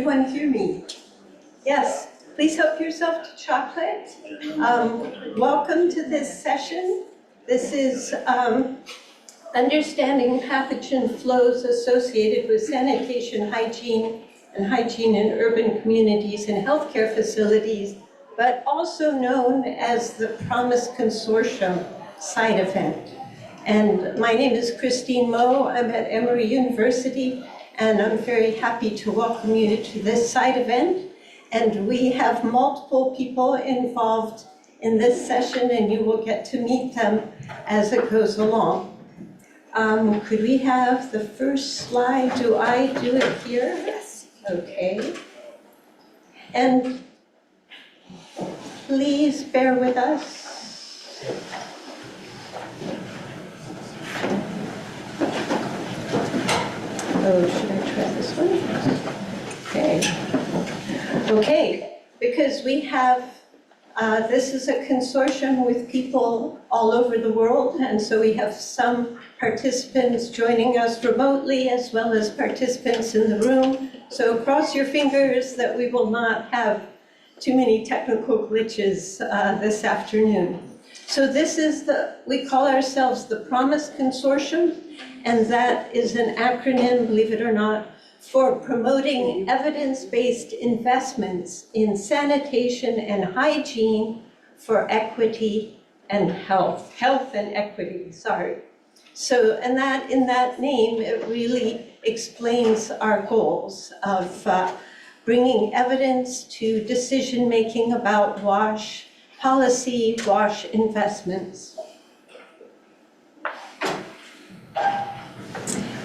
Everyone hear me? Yes, please help yourself to chocolate. Welcome to this session. This is Understanding Pathogen Flows Associated with Sanitation, Hygiene, and Hygiene in Urban Communities and Healthcare Facilities, but also known as the PROMISE Consortium side event. And my name is Christine Moe. I'm at Emory University, and I'm very happy to welcome you to this side event. And we have multiple people involved in this session, and you will get to meet them as it goes along. Could we have the first slide? Do I do it here? Yes. Okay. And please bear with us. Oh, should I try this one? Okay. Okay, because we have, this is a consortium with people all over the world, and so we have some participants joining us remotely as well as participants in the room. So cross your fingers that we will not have too many technical glitches this afternoon. So this is we call ourselves the PROMISE Consortium, and that is an acronym, believe it or not, for promoting evidence-based investments in sanitation and hygiene for equity and health and equity, sorry. So, and that in that name, it really explains our goals of bringing evidence to decision-making about WASH policy, WASH investments.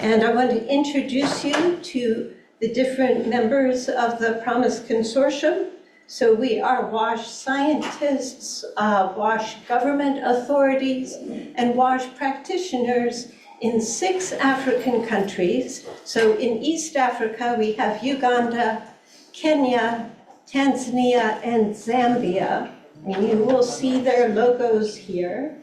And I want to introduce you to the different members of the PROMISE Consortium. So we are WASH scientists, WASH government authorities, and WASH practitioners in 6 African countries. So in East Africa, we have Uganda, Kenya, Tanzania, and Zambia. And you will see their logos here.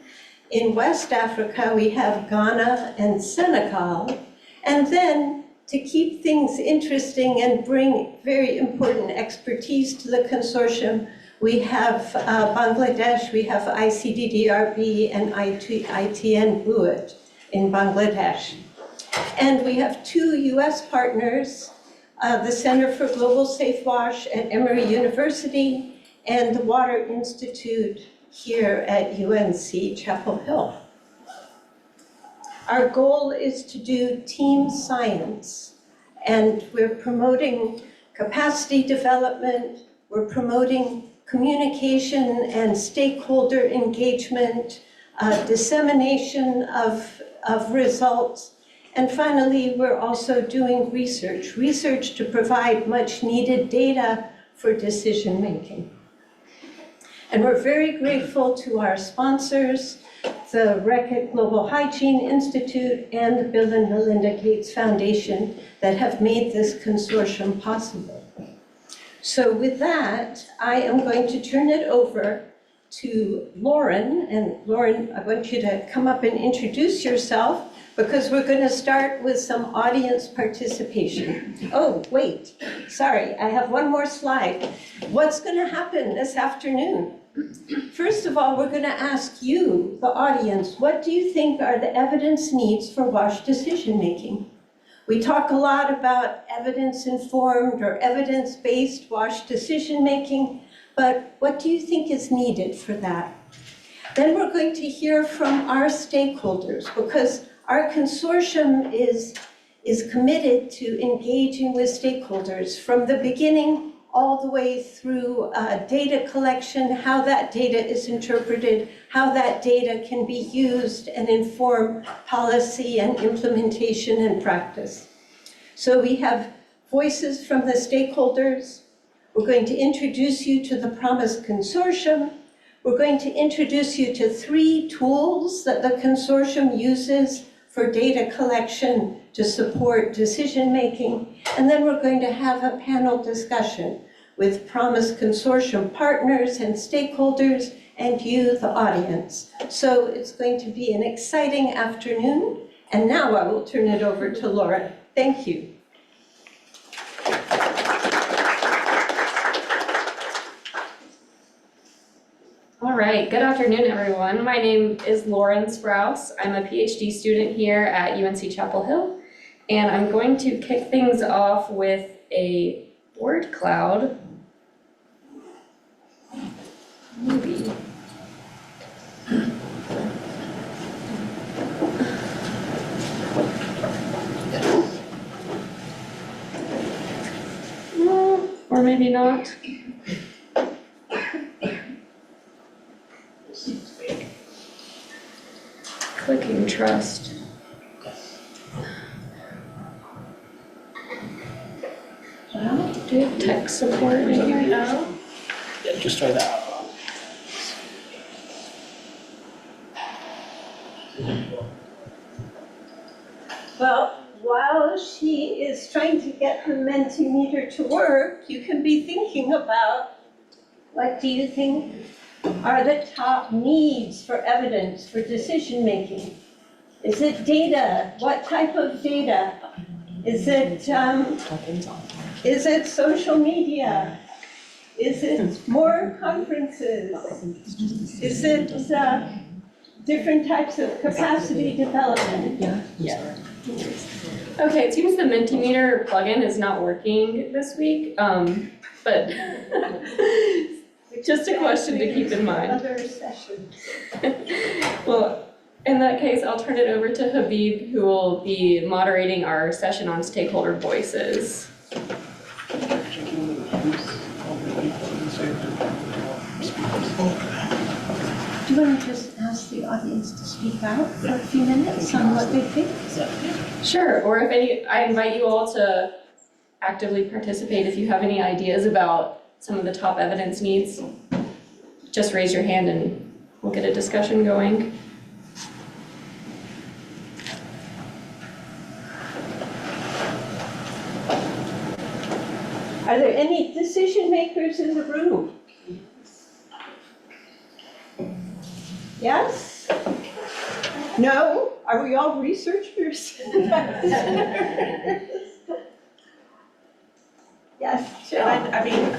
In West Africa, we have Ghana and Senegal. And then, to keep things interesting and bring very important expertise to the consortium, we have Bangladesh, we have icddr and ITN in Bangladesh. And we have 2 US partners, the Center for Global Safe WASH at Emory University and the Water Institute here at UNC Chapel Hill. Our goal is to do team science, and we're promoting capacity development, we're promoting communication and stakeholder engagement, dissemination of results, and finally, we're also doing research to provide much needed data for decision making. And we're very grateful to our sponsors, the Reckitt Global Hygiene Institute and the Bill and Melinda Gates Foundation that have made this consortium possible. So with that, I am going to turn it over to Lauren. And Lauren, I want you to come up and introduce yourself because we're going to start with some audience participation. Oh, wait, sorry, I have one more slide. What's going to happen this afternoon? First of all, we're going to ask you, the audience, what do you think are the evidence needs for WASH decision-making? We talk a lot about evidence-informed or evidence-based WASH decision-making, but what do you think is needed for that? Then we're going to hear from our stakeholders, because our consortium is committed to engaging with stakeholders from the beginning all the way through data collection, how that data is interpreted, how that data can be used and inform policy and implementation and practice. So we have voices from the stakeholders. We're going to introduce you to the PROMISE Consortium. We're going to introduce you to 3 tools that the consortium uses for data collection to support decision-making. And then we're going to have a panel discussion with PROMISE Consortium partners and stakeholders and you, the audience. So it's going to be an exciting afternoon. And now I will turn it over to Laura. Thank you. right, good afternoon, everyone. My name is Lauren Sprouse. I'm a PhD student here at UNC Chapel Hill, and I'm going to kick things off with a word cloud. Maybe. Or maybe not. Clicking trust. Do you have tech support in here now? Yeah, just try that. Well, while she is trying to get her Mentimeter to work, you can be thinking about what do you think are the top needs for evidence for decision making? Is it data? What type of data? Is it social media? Is it more conferences? Is it different types of capacity development? Yeah. Okay, it seems the Mentimeter plugin is not working this week, but just a question to keep in mind. Other sessions. Well, in that case, I'll turn it over to Habib, who will be moderating our session on stakeholder voices. Do you want to just ask the audience to speak out for a few minutes on what they think? Sure, or I invite you all to actively participate if you have any ideas about some of the top evidence needs. Just raise your hand and we'll get a discussion going. Are there any decision makers in the room? Yes? No? Are we all researchers? Yes, Jill? I mean,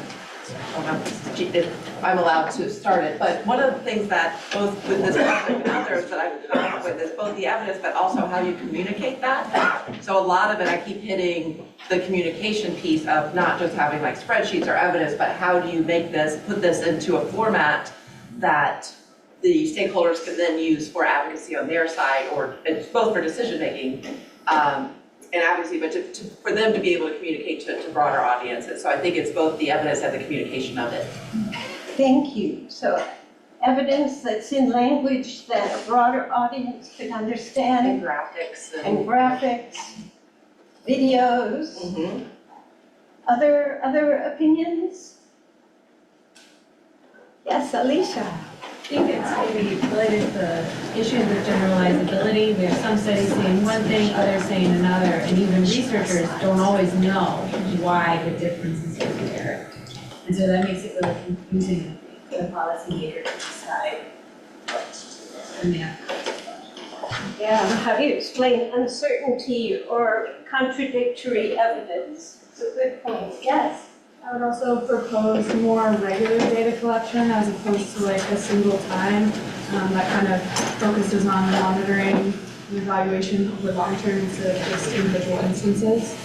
if I'm allowed to start it, but one of the things that both with this project and others that I've come up with is both the evidence, but also how you communicate that. So a lot of it, I keep hitting the communication piece of not just having like spreadsheets or evidence, but how do you make this, put this into a format that the stakeholders can then use for advocacy on their side, or it's both for decision making and advocacy, but for them to be able to communicate to broader audiences. So I think it's both the evidence and the communication of it. Thank you. So evidence that's in language that a broader audience can understand. And graphics. And graphics, videos. Mm-hmm. Other opinions? Yes, Alicia. I think it's maybe related to the issues with generalizability. We have some studies saying one thing, others saying another, and even researchers don't always know why the differences are there. And so that makes it really confusing for the policymaker to decide what to do. Yeah, how do you explain uncertainty or contradictory evidence? It's a good point. Yes. I would also propose more regular data collection as opposed to like a single time that kind of focuses on monitoring and evaluation over long term instead of just individual instances.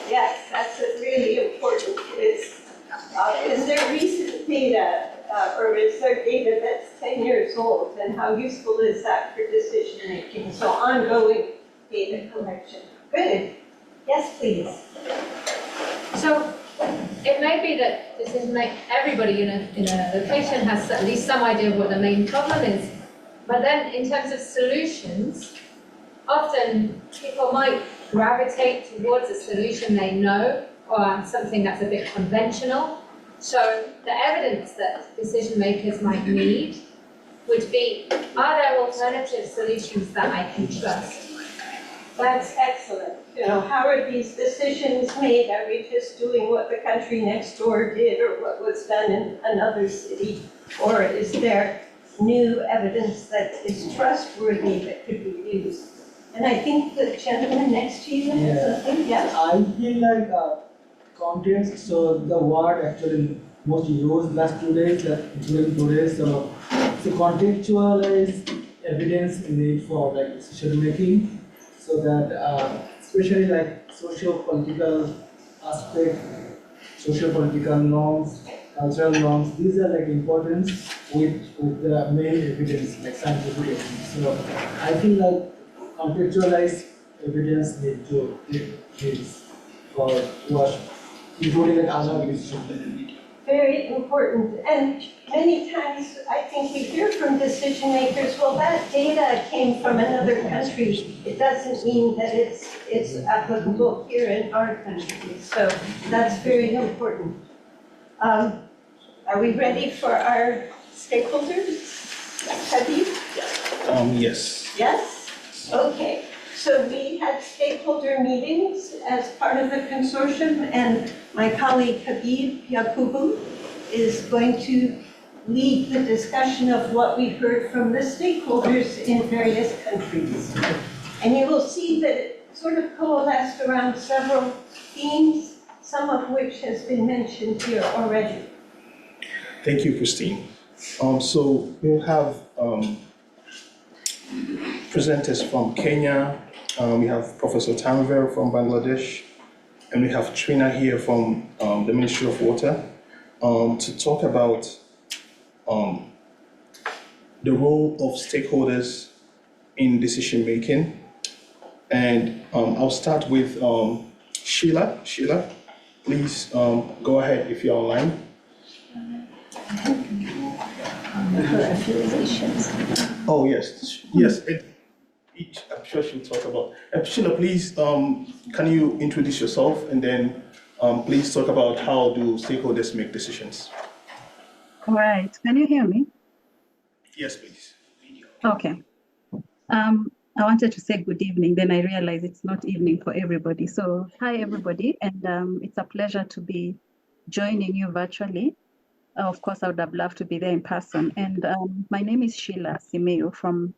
Yes, that's a really important. Is there recent data or is there data that's 10 years old, and how useful is that for decision making? So ongoing data collection. Good. Yes, please. So it may be that everybody in a location has at least some idea of what the main problem is, but then in terms of solutions, often people might gravitate towards a solution they know or something that's a bit conventional. So the evidence that decision makers might need would be, are there alternative solutions that I can trust? That's excellent. You know, how are these decisions made? Are we just doing what the country next door did or what was done in another city? Or is there new evidence that is trustworthy that could be used? And I think the gentleman next to you has something, yes? I feel like context, so the word actually most used last 2 days, including today, so So contextualize evidence need for like decision making, so that especially like socio-political aspect, socio-political norms, cultural norms, these are like important with the main evidence, like scientific evidence. So I feel like contextualized evidence needs for what, including like other decision. Very important. And many times, I think we hear from decision makers, well, that data came from another country. It doesn't mean that it's applicable here in our country. So that's very important. Are we ready for our stakeholders? Habib? Yes. Yes? Okay. So we had stakeholder meetings as part of the consortium, and my colleague Habib Yakubu is going to lead the discussion of what we heard from the stakeholders in various countries. And you will see that it sort of coalesced around several themes, some of which has been mentioned here already. Thank you, Christine. So we'll have presenters from Kenya. We have Professor Tanver from Bangladesh, and we have Trina here from the Ministry of Water to talk about the role of stakeholders in decision making. And I'll start with Sheila. Sheila, please go ahead if you're online. Her affiliations. Oh, yes, yes. I'm sure she'll talk about. Sheila, please, can you introduce yourself and then please talk about how do stakeholders make decisions? All right. Can you hear me? Yes, please. Okay. I wanted to say good evening, then I realized it's not evening for everybody. So hi, everybody, and it's a pleasure to be joining you virtually. Of course, I would have loved to be there in person. And my name is Sheila Simeo from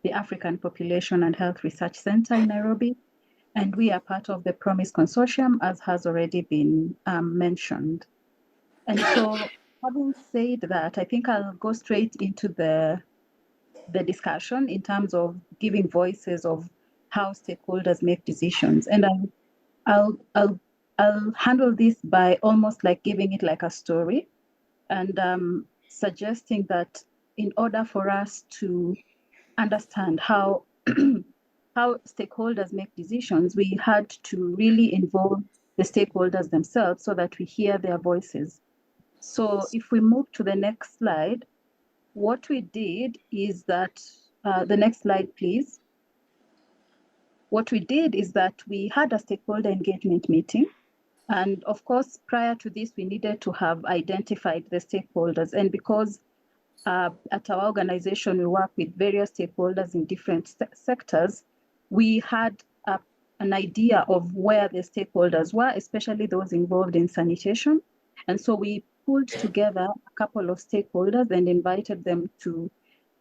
the African Population and Health Research Center in Nairobi. And we are part of the PROMISE Consortium, as has already been mentioned. And so having said that, I think I'll go straight into the discussion in terms of giving voices of how stakeholders make decisions. And I'll handle this by almost like giving it like a story and suggesting that in order for us to understand how how stakeholders make decisions, we had to really involve the stakeholders themselves so that we hear their voices. So if we move to the next slide, what we did is that, the next slide, please. What we did is that we had a stakeholder engagement meeting. And of course, prior to this, we needed to have identified the stakeholders. And because at our organization, we work with various stakeholders in different sectors, we had an idea of where the stakeholders were, especially those involved in sanitation. And so we pulled together a couple of stakeholders and invited them to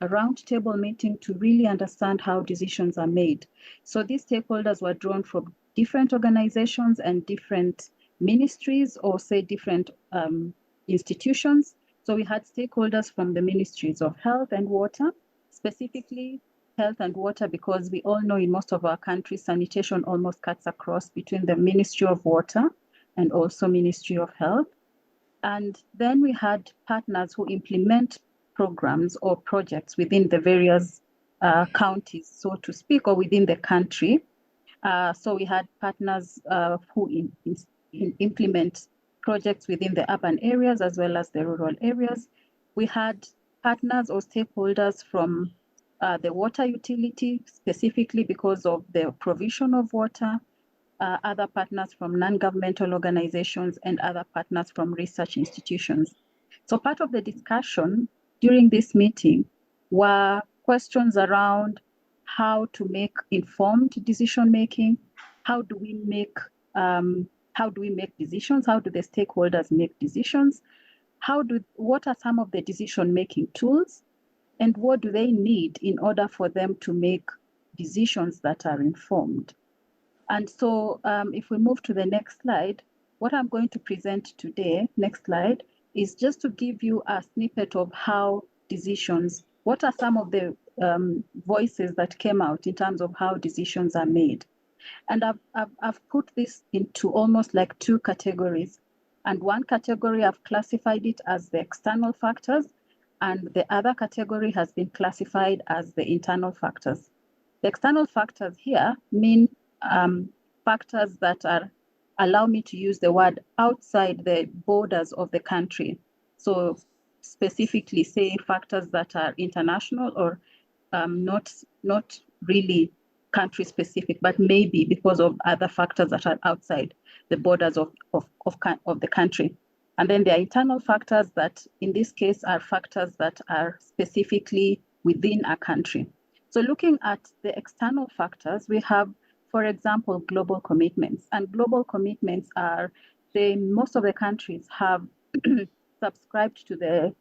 a roundtable meeting to really understand how decisions are made. So these stakeholders were drawn from different organizations and different ministries, or say different institutions. So we had stakeholders from the ministries of health and water, specifically health and water, because we all know in most of our countries, sanitation almost cuts across between the Ministry of Water and also Ministry of Health. And then we had partners who implement programs or projects within the various counties, so to speak, or within the country. So we had partners who implement projects within the urban areas as well as the rural areas. We had partners or stakeholders from the water utility, specifically because of the provision of water, other partners from non-governmental organizations, and other partners from research institutions. So part of the discussion during this meeting were questions around how to make informed decision making, how do we make decisions, how do the stakeholders make decisions, what are some of the decision making tools, and what do they need in order for them to make decisions that are informed. And so if we move to the next slide, what I'm going to present today, next slide, is just to give you a snippet of how decisions what are some of the voices that came out in terms of how decisions are made. And I've put this into almost like two categories. And one category I've classified it as the external factors, and the other category has been classified as the internal factors. The external factors here mean factors that are, allow me to use the word, outside the borders of the country. So specifically say factors that are international or not really country specific, but maybe because of other factors that are outside the borders of the country. And then there are internal factors that in this case are factors that are specifically within a country. So looking at the external factors, we have, for example, global commitments. And global commitments are, most of the countries have subscribed to the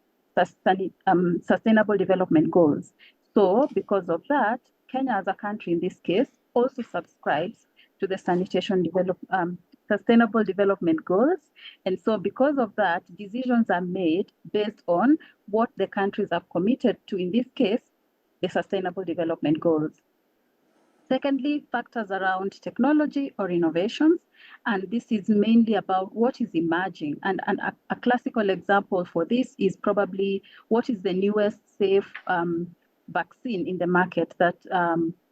Sustainable Development Goals. So because of that, Kenya as a country in this case also subscribes to the Sustainable Development Goals. And so because of that, decisions are made based on what the countries have committed to, in this case, the Sustainable Development Goals. Secondly, factors around technology or innovations. And this is mainly about what is emerging. And a classical example for this is probably what is the newest safe vaccine in the market that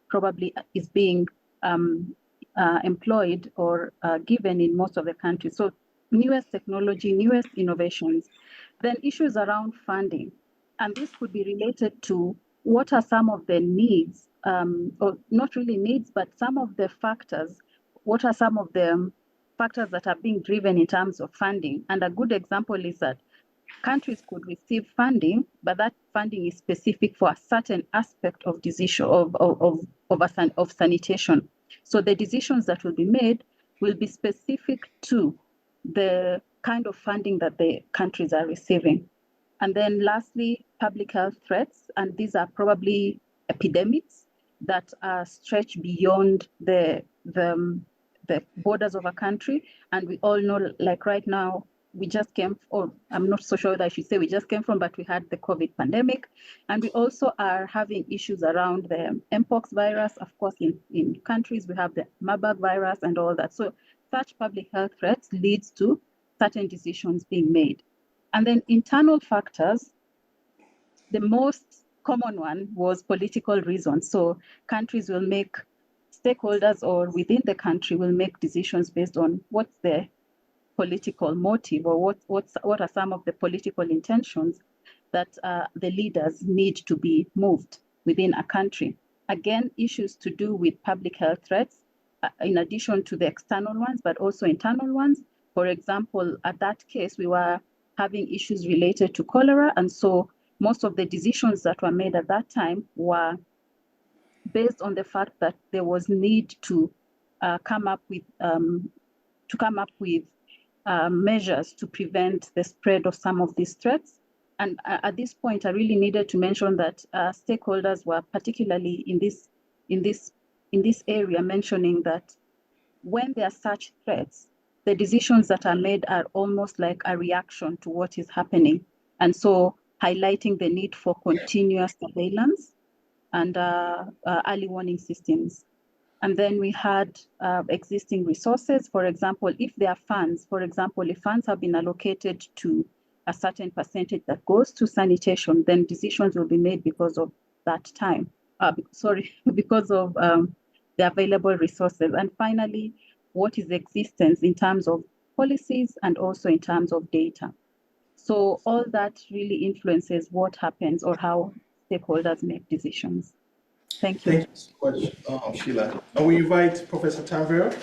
probably is being employed or given in most of the countries. So newest technology, newest innovations. Then issues around funding. And this could be related to what are some of the needs, or not really needs, but some of the factors. What are some of the factors that are being driven in terms of funding? And a good example is that countries could receive funding, but that funding is specific for a certain aspect of decision of sanitation. So the decisions that will be made will be specific to the kind of funding that the countries are receiving. And then lastly, public health threats, and these are probably epidemics that stretch beyond the borders of a country. And we all know, like right now, we just came, or I'm not so sure that I should say we just came from, but we had the COVID pandemic. And we also are having issues around the Mpox virus. Of course, in countries, we have the Marburg virus and all that. So such public health threats leads to certain decisions being made. And then internal factors, the most common one was political reasons. So countries will make, stakeholders or within the country will make decisions based on what's the political motive, or what are some of the political intentions that the leaders need to be moved within a country. Again, issues to do with public health threats, in addition to the external ones, but also internal ones. For example, at that case, we were having issues related to cholera. And so most of the decisions that were made at that time were based on the fact that there was need to come up with measures to prevent the spread of some of these threats. And at this point, I really needed to mention that stakeholders were particularly in this area mentioning that when there are such threats, the decisions that are made are almost like a reaction to what is happening. And so highlighting the need for continuous surveillance and early warning systems. And then we had existing resources. For example, if there are funds, for example, if funds have been allocated to a certain percentage that goes to sanitation, then decisions will be made because of that time. Because of the available resources. And finally, what is the existence in terms of policies and also in terms of data. So all that really influences what happens or how stakeholders make decisions. Thank you. Thank you so much, Sheila. And we invite Professor Tanvir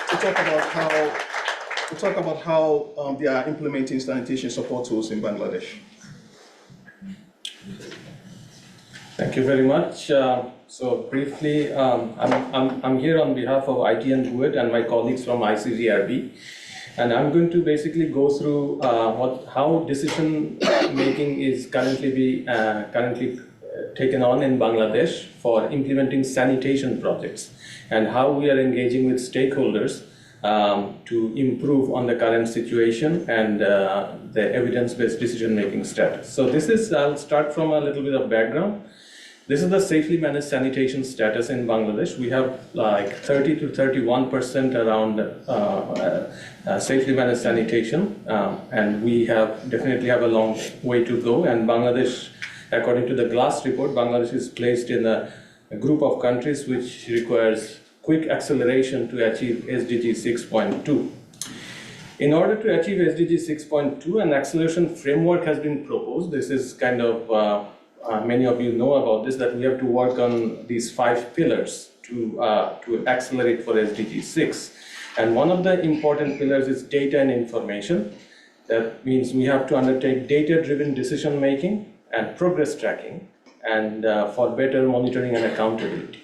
to talk about how they are implementing sanitation support tools in Bangladesh. Thank you very much. So briefly, I'm here on behalf of IT and GUID and my colleagues from icddr, and I'm going to basically go through how decision making is currently taken on in Bangladesh for implementing sanitation projects, and how we are engaging with stakeholders to improve on the current situation and the evidence-based decision-making status. So this is, I'll start from a little bit of background. This is the safely managed sanitation status in Bangladesh. We have like 30 to 31% around safely managed sanitation, and we definitely have a long way to go. And Bangladesh, according to the GLASS report, Bangladesh is placed in a group of countries which requires quick acceleration to achieve SDG 6.2. In order to achieve SDG 6.2, an acceleration framework has been proposed. This is kind of many of you know about this, that we have to work on these 5 pillars to accelerate for SDG 6. And one of the important pillars is data and information. That means we have to undertake data-driven decision-making and progress tracking, and for better monitoring and accountability.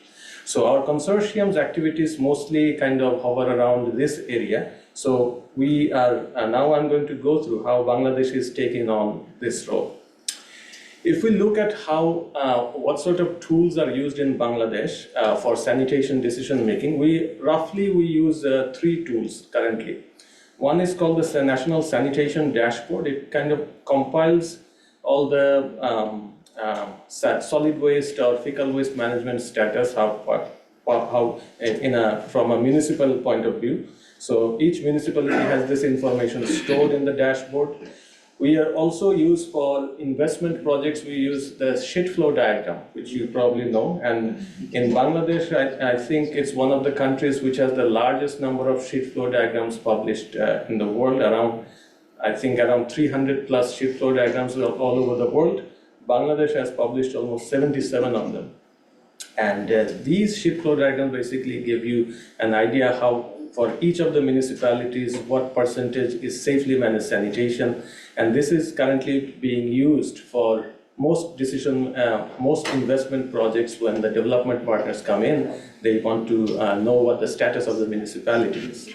So our consortium's activities mostly kind of hover around this area. So we are, now I'm going to go through how Bangladesh is taking on this role. If we look at how, what sort of tools are used in Bangladesh for sanitation decision-making, we use 3 tools currently. One is called the National Sanitation Dashboard. It kind of compiles all the solid waste or fecal waste management status, from a municipal point of view. So each municipality has this information stored in the dashboard. We are also used for investment projects. We use the sheet flow diagram, which you probably know. And in Bangladesh, I think it's one of the countries which has the largest number of sheet flow diagrams published in the world. I think around 300 plus sheet flow diagrams all over the world. Bangladesh has published almost 77 of them. And these sheet flow diagrams basically give you an idea how, for each of the municipalities, what percentage is safely managed sanitation. And this is currently being used for most investment projects. When the development partners come in, they want to know what the status of the municipality is.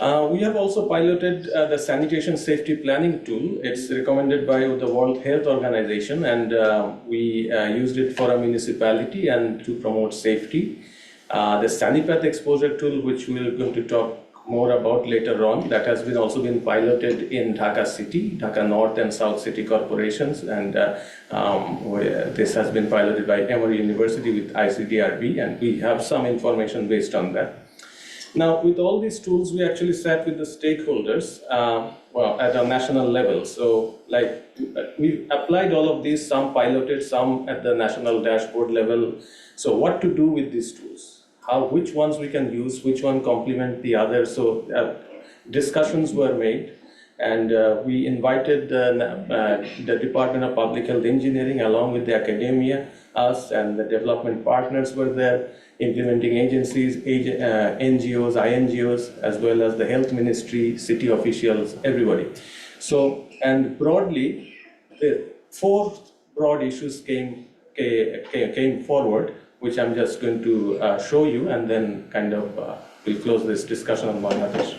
We have also piloted the sanitation safety planning tool. It's recommended by the World Health Organization, and we used it for a municipality and to promote safety. The Sanipath exposure tool, which we're going to talk more about later on, that has also been piloted in Dhaka City, Dhaka North and South City corporations, and this has been piloted by Emory University with icddr, and we have some information based on that. Now, with all these tools, we actually sat with the stakeholders at a national level. So, like, we applied all of these, some piloted, some at the national dashboard level. So, what to do with these tools? Which ones we can use, which one complement the other. So, discussions were made, and we invited the Department of Public Health Engineering along with the academia, us and the development partners were there, implementing agencies, NGOs, INGOs, as well as the health ministry, city officials, everybody. So, and broadly, 4 broad issues came forward, which I'm just going to show you, and then kind of we'll close this discussion on Bangladesh.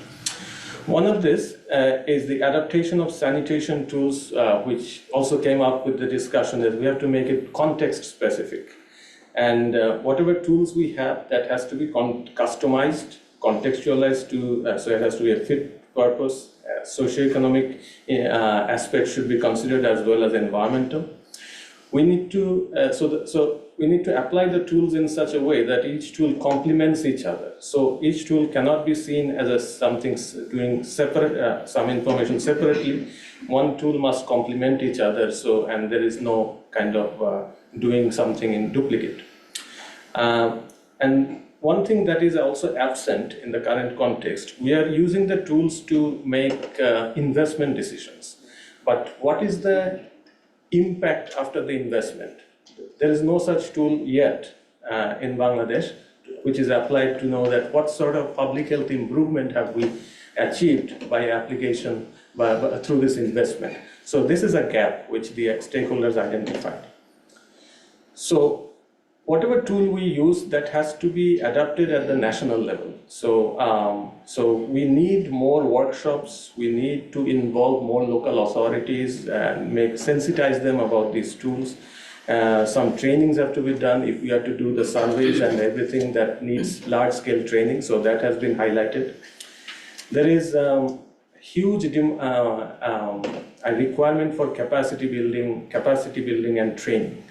One of this is the adaptation of sanitation tools, which also came up with the discussion that we have to make it context specific. And whatever tools we have, that has to be customized, contextualized to, so it has to be a fit purpose, socioeconomic aspects should be considered as well as environmental. We need to, we need to apply the tools in such a way that each tool complements each other. So each tool cannot be seen as something doing separate, some information separately. One tool must complement each other, so, and there is no kind of doing something in duplicate. And one thing that is also absent in the current context, we are using the tools to make investment decisions. But what is the impact after the investment? There is no such tool yet in Bangladesh, which is applied to know that what sort of public health improvement have we achieved by application through this investment. So this is a gap which the stakeholders identified. So whatever tool we use, that has to be adapted at the national level. So, so we need more workshops, we need to involve more local authorities and sensitize them about these tools. Some trainings have to be done if we are to do the surveys and everything that needs large-scale training, so that has been highlighted. There is huge a requirement for capacity building and training.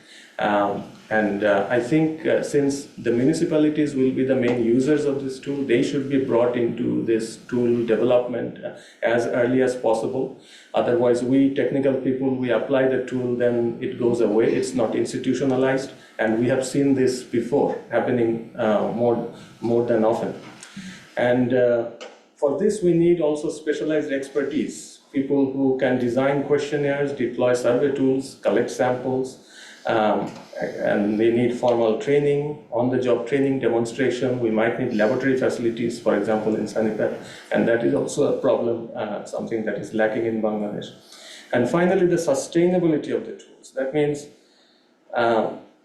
I think since the municipalities will be the main users of this tool, they should be brought into this tool development as early as possible. Otherwise, we technical people, we apply the tool, then it goes away. It's not institutionalized, and we have seen this before happening more than often. And for this, we need also specialized expertise, people who can design questionnaires, deploy survey tools, collect samples, and they need formal training, on-the-job training, demonstration. We might need laboratory facilities, for example, in Sanitation, and that is also a problem, something that is lacking in Bangladesh. And finally, the sustainability of the tools. That means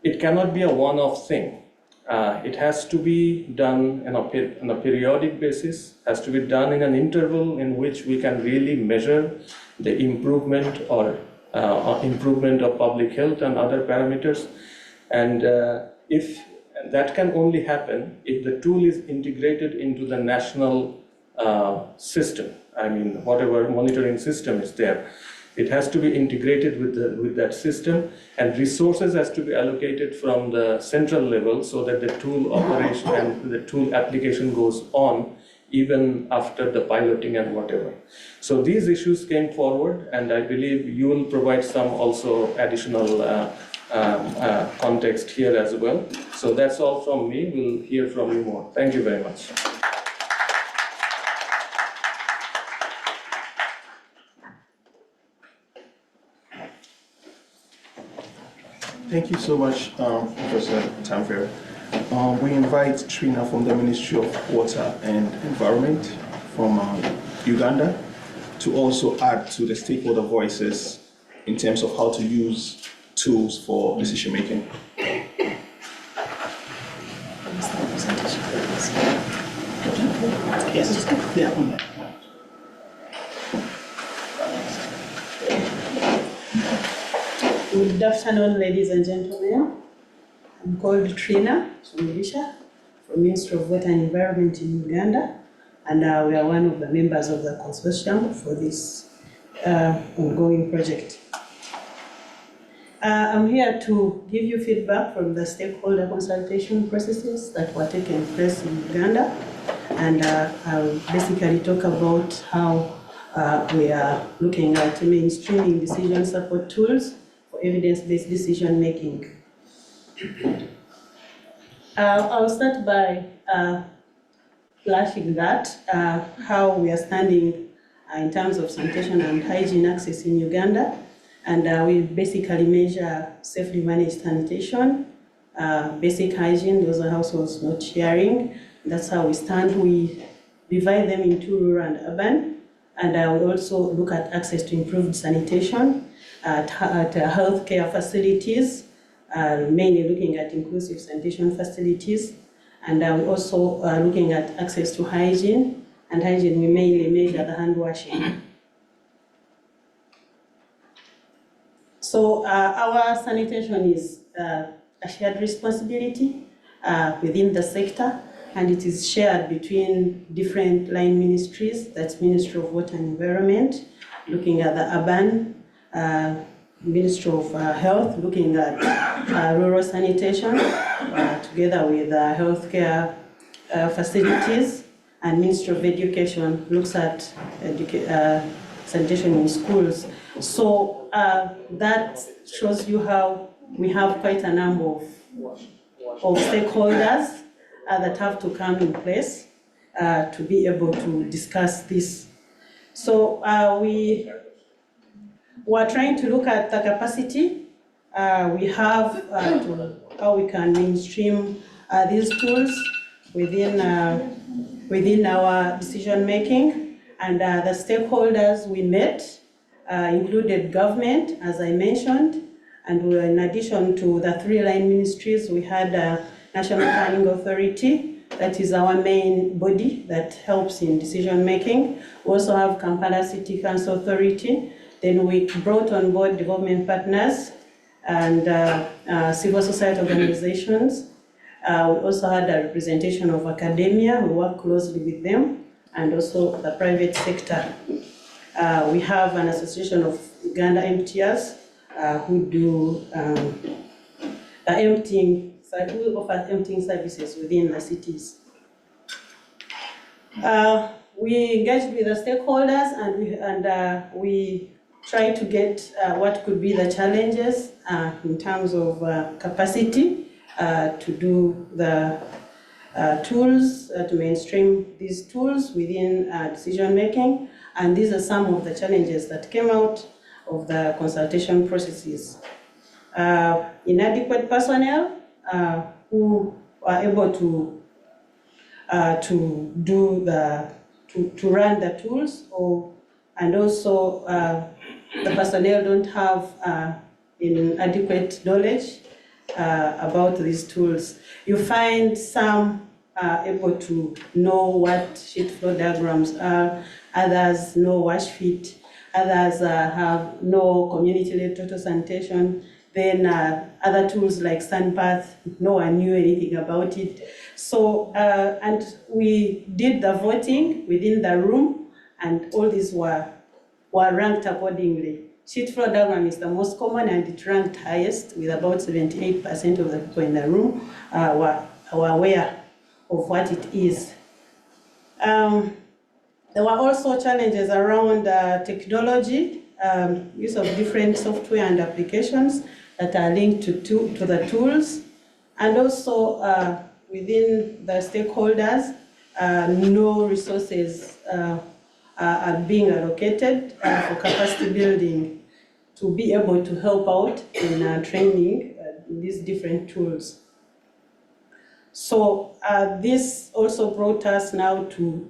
it cannot be a one-off thing. It has to be done on a periodic basis, has to be done in an interval in which we can really measure the improvement or improvement of public health and other parameters. And if that can only happen if the tool is integrated into the national system. I mean, whatever monitoring system is there, it has to be integrated with that system, and resources has to be allocated from the central level so that the tool operation and the tool application goes on even after the piloting and whatever. So these issues came forward, and I believe you will provide some also additional context here as well. So that's all from me. We'll hear from you more. Thank you very much. Thank you so much, Professor Tamfer. We invite Trina from the Ministry of Water and Environment from Uganda to also add to the stakeholder voices in terms of how to use tools for decision making. Yes. Yeah. Good afternoon, ladies and gentlemen. I'm called Trina Sumilisha from Ministry of Water and Environment in Uganda, and we are one of the members of the consortium for this ongoing project. I'm here to give you feedback from the stakeholder consultation processes that were taking place in Uganda, and I'll basically talk about how we are looking at mainstreaming decision support tools for evidence-based decision making. I'll start by flashing that, how we are standing in terms of sanitation and hygiene access in Uganda. And we basically measure safely managed sanitation, basic hygiene, those are households not sharing. That's how we stand. We divide them into rural and urban. And we also look at access to improved sanitation at healthcare facilities, mainly looking at inclusive sanitation facilities. And we're also looking at access to hygiene. And hygiene, we mainly measure the hand washing. So our sanitation is a shared responsibility within the sector, and it is shared between different line ministries. That's Ministry of Water and Environment, looking at the urban, Ministry of Health, looking at rural sanitation, together with healthcare facilities, and Ministry of Education looks at sanitation in schools. So that shows you how we have quite a number of stakeholders that have to come in place to be able to discuss this. So we were trying to look at the capacity. We have how we can mainstream these tools within our decision making, and the stakeholders we met included government, as I mentioned, and in addition to the three line ministries, we had National Planning Authority, that is our main body that helps in decision making. We also have Kampala City Council Authority. Then we brought on board development partners, and civil society organizations. We also had a representation of academia. We work closely with them, and also the private sector. We have an association of Uganda emptiers who do who offer emptying services within the cities. We engaged with the stakeholders, and we try to get what could be the challenges in terms of capacity to do the tools, to mainstream these tools within decision making. And these are some of the challenges that came out of the consultation processes. Inadequate personnel who are able to run the tools, and also the personnel don't have inadequate knowledge about these tools. You find some are able to know what sheet flow diagrams are, others know wash fit, others have no community-led total sanitation. Then other tools like SunPath, no one knew anything about it. So, and we did the voting within the room, and all these were ranked accordingly. Sheet flow diagram is the most common, and it ranked highest, with about 78% of the people in the room were aware of what it is. There were also challenges around technology, use of different software and applications that are linked to the tools, and also within the stakeholders, no resources are being allocated for capacity building to be able to help out in training these different tools. So this also brought us now to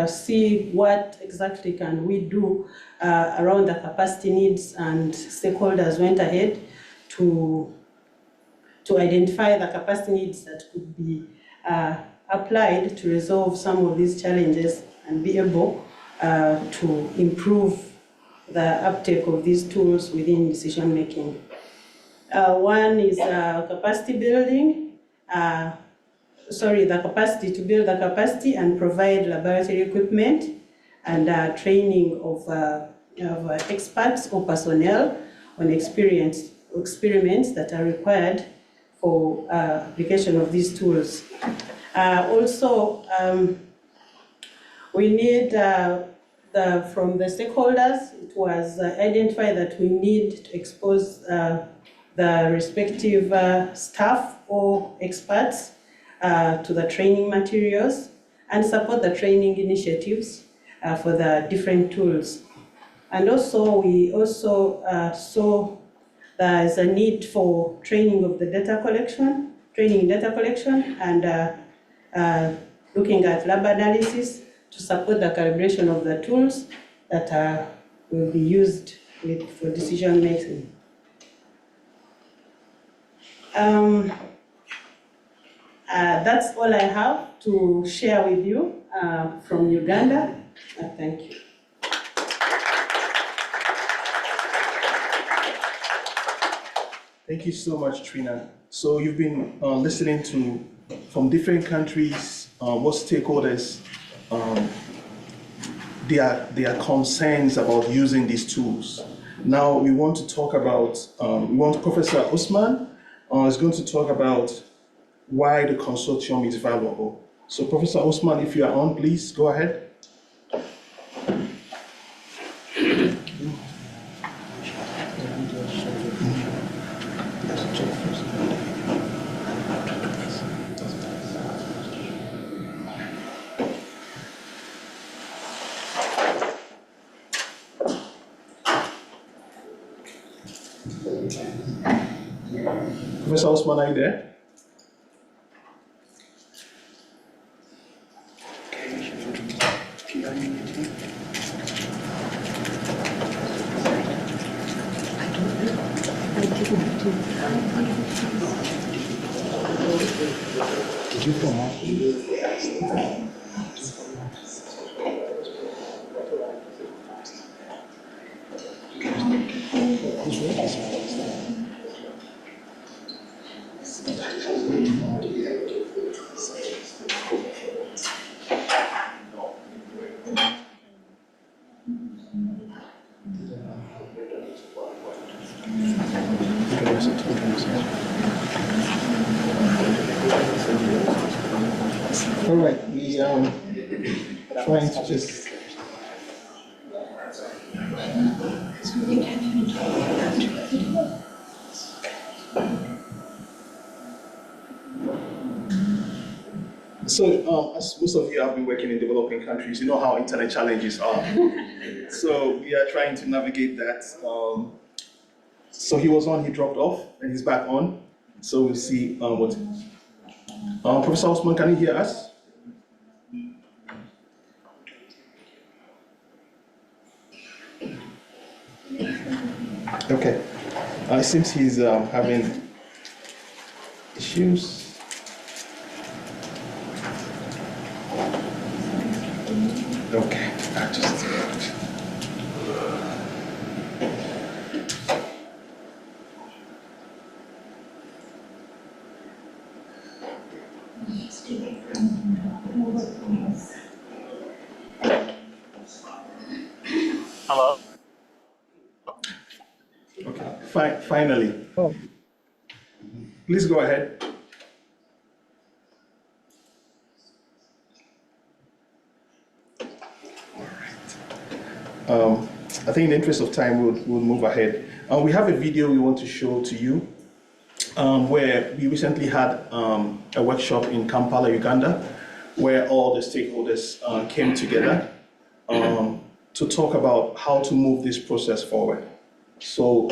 see what exactly can we do around the capacity needs, and stakeholders went ahead to identify the capacity needs that could be applied to resolve some of these challenges and be able to improve the uptake of these tools within decision making. One is capacity building. The capacity to build the capacity and provide laboratory equipment and training of experts or personnel on experiments that are required for application of these tools. Also, we need from the stakeholders, it was identified that we need to expose the respective staff or experts to the training materials and support the training initiatives for the different tools. And also, we also saw there is a need for training of the data collection, and looking at lab analysis to support the calibration of the tools that will be used for decision making. That's all I have to share with you from Uganda. Thank you. Thank you so much, Trina. So you've been listening to, from different countries, what stakeholders, their concerns about using these tools. Now we want to talk about, Professor Usman is going to talk about why the consortium is valuable. So Professor Usman, if you are on, please go ahead. Professor Usman, are you there? Did you come out? All right, we trying to just. So, as most of you have been working in developing countries, you know how internet challenges are. So we are trying to navigate that. So he was on, he dropped off, and he's back on. So we'll see what. Professor Osman, can you hear us? Okay. It seems he's having issues. Okay, I just. Hello? Okay, finally. Oh. Please go ahead. I think in the interest of time, we'll move ahead. We have a video we want to show to you where we recently had a workshop in Kampala, Uganda, where all the stakeholders came together to talk about how to move this process forward. So,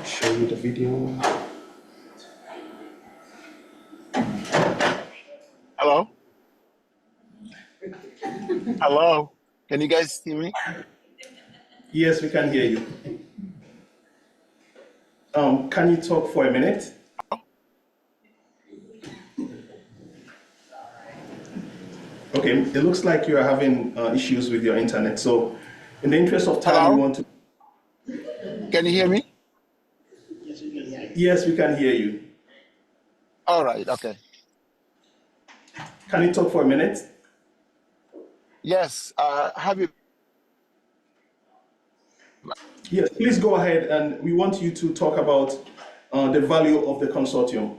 show you the video. Hello? Hello? Can you guys hear me? Yes, we can hear you. Can you talk for a minute? Okay, it looks like you are having issues with your internet. So, in the interest of time, Hello? we want to. Can you hear me? Yes, we can hear you. All right, okay. Can you talk for a minute? Yes, have you? Yes, please go ahead, and we want you to talk about the value of the consortium.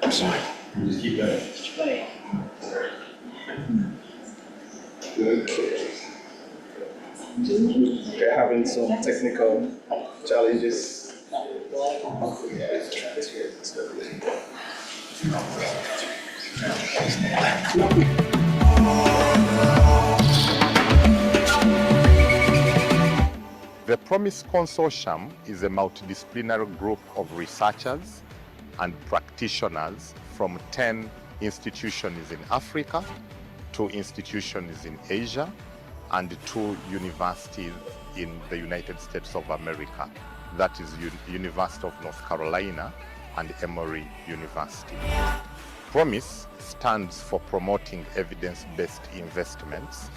I'm sorry. Just keep going. We're having some technical challenges. The PROMISE Consortium is a multidisciplinary group of researchers and practitioners from 10 institutions in Africa, 2 institutions in Asia, and 2 universities in the United States of America. That is University of North Carolina and Emory University. PROMISE stands for Promoting Evidence-Based Investments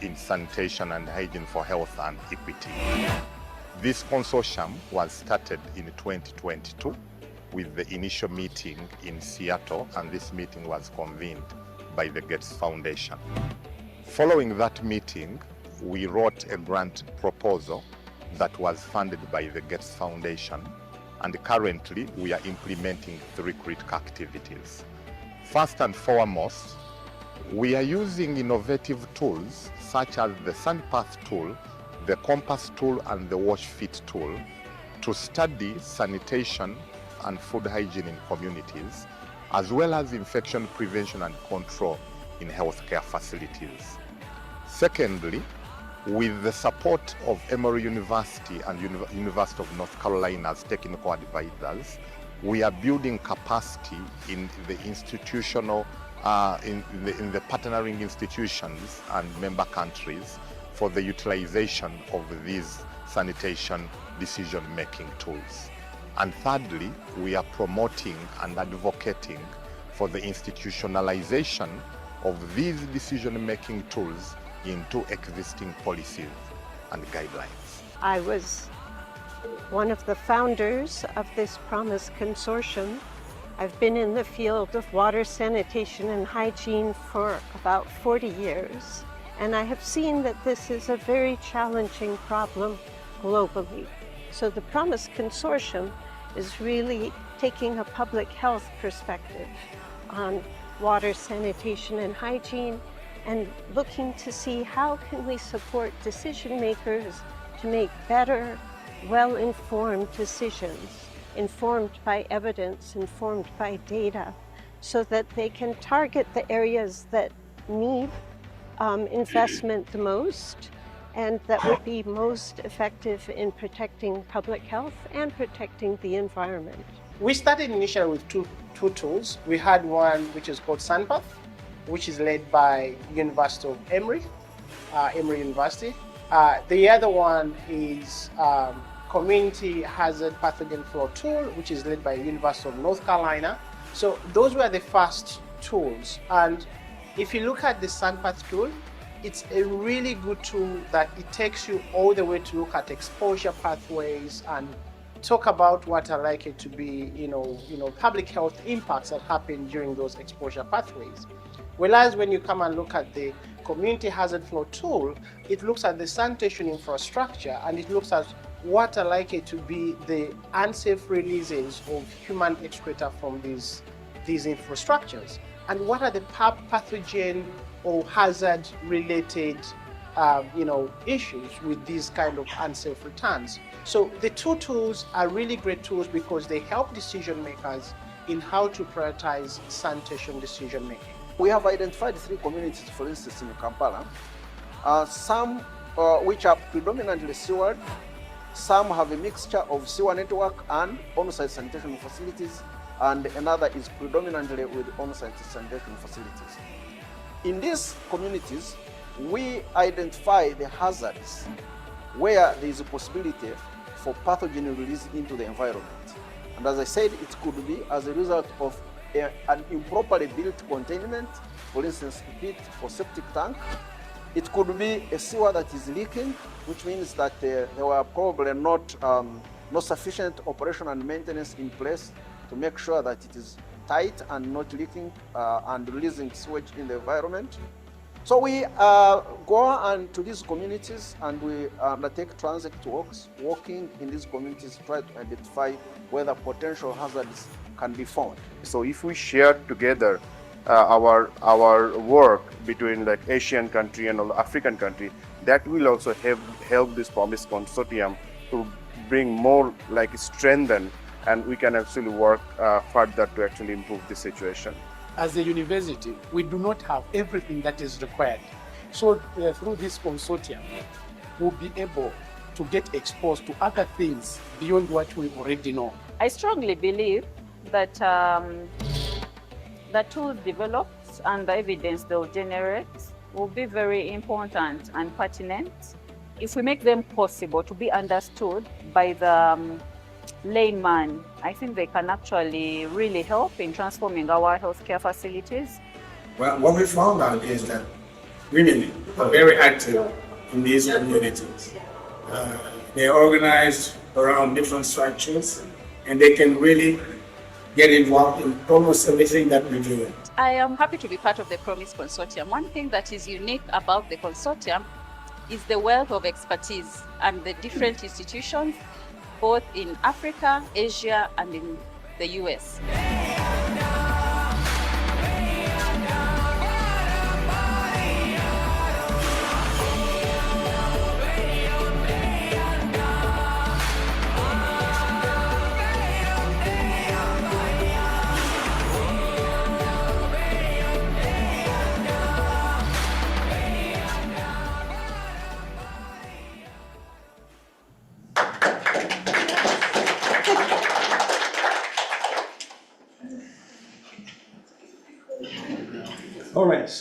in Sanitation and Hygiene for Health and Equity. This consortium was started in 2022 with the initial meeting in Seattle, and this meeting was convened by the Gates Foundation. Following that meeting, we wrote a grant proposal that was funded by the Gates Foundation, and currently we are implementing 3 critical activities. First and foremost, we are using innovative tools such as the SandPath tool, the Compass tool, and the WashFit tool to study sanitation and food hygiene in communities, as well as infection prevention and control in healthcare facilities. Secondly, with the support of Emory University and University of North Carolina as technical advisors, we are building capacity in the institutional, in the partnering institutions and member countries for the utilization of these sanitation decision-making tools. And thirdly, we are promoting and advocating for the institutionalization of these decision-making tools into existing policies and guidelines. I was one of the founders of this Promise Consortium. I've been in the field of water sanitation and hygiene for about 40 years, and I have seen that this is a very challenging problem globally. So the Promise Consortium is really taking a public health perspective on water sanitation and hygiene and looking to see how can we support decision makers to make better, well-informed decisions, informed by evidence, informed by data, so that they can target the areas that need investment the most and that would be most effective in protecting public health and protecting the environment. We started initially with two tools. We had one which is called SANPATH, which is led by University of Emory, Emory University. The other one is Community Hazard Pathogen Flow Tool, which is led by University of North Carolina. So those were the first tools. And if you look at the SANPATH tool, it's a really good tool that it takes you all the way to look at exposure pathways and talk about what are likely to be, public health impacts that happen during those exposure pathways. Whereas when you come and look at the Community Hazard Flow Tool, it looks at the sanitation infrastructure and it looks at what are likely to be the unsafe releases of human excreta from these infrastructures, and what are the pathogen or hazard related issues with these kind of unsafe returns. So the two tools are really great tools because they help decision makers in how to prioritize sanitation decision making. We have identified 3 communities, for instance, in Kampala, some which are predominantly sewered, some have a mixture of sewer network and on-site sanitation facilities, and another is predominantly with on-site sanitation facilities. In these communities, we identify the hazards where there is a possibility for pathogen release into the environment. And as I said, it could be as a result of an improperly built containment, for instance, a pit or septic tank. It could be a sewer that is leaking, which means that there were probably not sufficient operation and maintenance in place to make sure that it is tight and not leaking and releasing sewage in the environment. So we go on to these communities and we undertake transit walks, walking in these communities, try to identify whether potential hazards can be found. So if we share together our work between like Asian country and African country, that will also help this Promise Consortium to bring more like strengthen, and we can actually work further to actually improve the situation. As a university, we do not have everything that is required. So through this consortium, we'll be able to get exposed to other things beyond what we already know. I strongly believe that the tools developed and the evidence they'll generate will be very important and pertinent if we make them possible to be understood by the layman. I think they can actually really help in transforming our healthcare facilities. Well, what we found out is that women are very active in these communities. They're organized around different structures and they can really get involved in almost everything that we do. I am happy to be part of the Promise Consortium. One thing that is unique about the consortium is the wealth of expertise and the different institutions both in Africa, Asia, and in the US.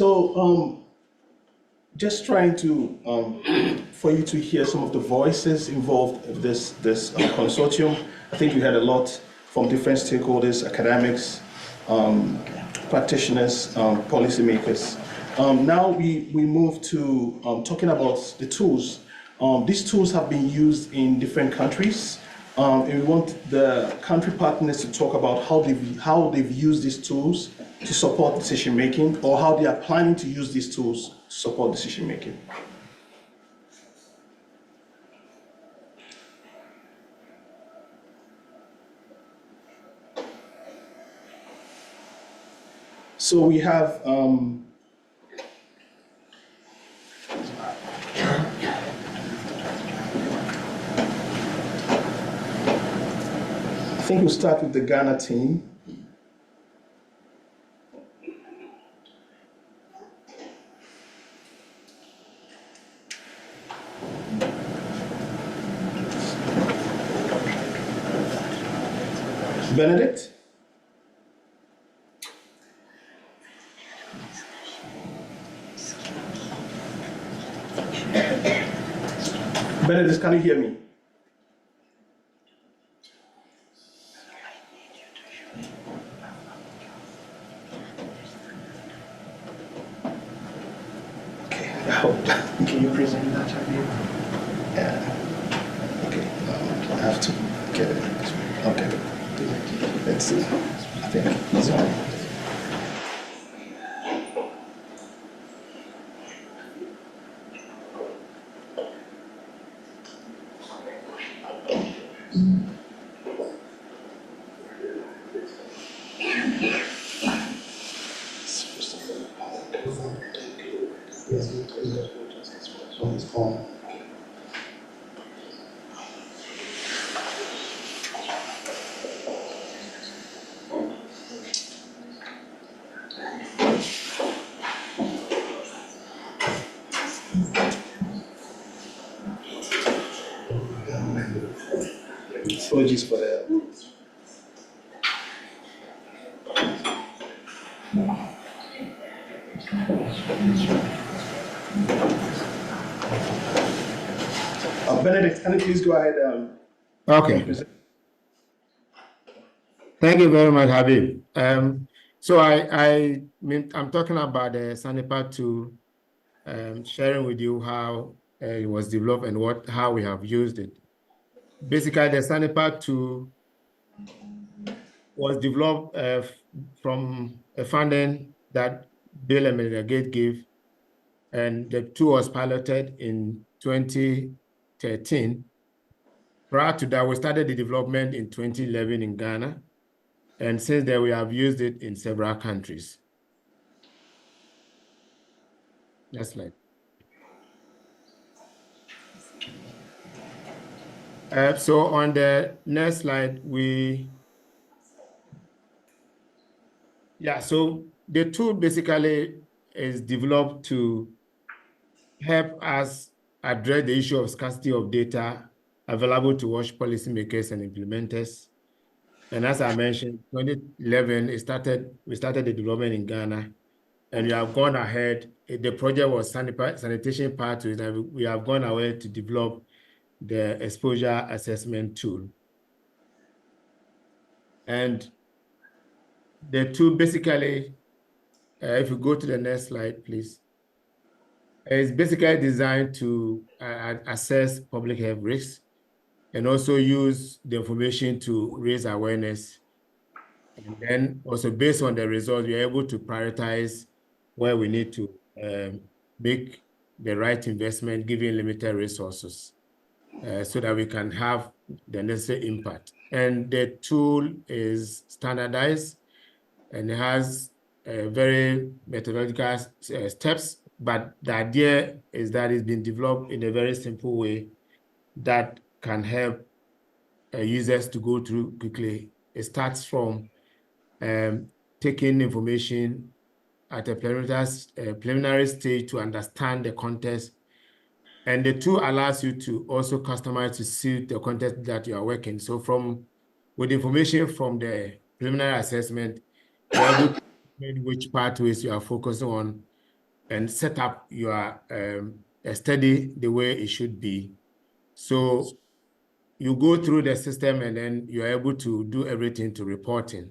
So just trying to for you to hear some of the voices involved in this consortium. I think we had a lot from different stakeholders, academics, practitioners, policymakers. Now we move to talking about the tools. These tools have been used in different countries. And we want the country partners to talk about how they've used these tools to support decision making, or how they are planning to use these tools to support decision making. So we have I think we'll start with the Ghana team. Benedict? Benedict, can you hear me? Can you present that idea? Yeah. Okay. I have to get it. Okay. Let's see. I think it's on. Apologies for that. Benedict, can you please go ahead? Okay. Thank you very much, Habib. So I'm talking about the Sanipa tool, sharing with you how it was developed and how we have used it. Basically, the Sanipa tool was developed from a funding that Bill and Melinda Gates gave, and the tool was piloted in 2013. Prior to that, we started the development in 2011 in Ghana, and since then we have used it in several countries. Next slide. So on the next slide, so the tool basically is developed to help us address the issue of scarcity of data available to WASH policymakers and implementers. And as I mentioned, 2011, we started the development in Ghana, and we have gone ahead. The project was Sanitation Part 2, and we have gone ahead to develop the exposure assessment tool. And the tool basically, if you go to the next slide, please, is basically designed to assess public health risks and also use the information to raise awareness. And then also based on the results, we're able to prioritize where we need to make the right investment given limited resources so that we can have the necessary impact. And the tool is standardized and it has very methodological steps, but the idea is that it's been developed in a very simple way that can help users to go through quickly. It starts from taking information at a preliminary stage to understand the context. And the tool allows you to also customize to suit the context that you are working. So with information from the preliminary assessment, you're able to determine which pathways you are focusing on and set up your study the way it should be. So you go through the system and then you're able to do everything to reporting.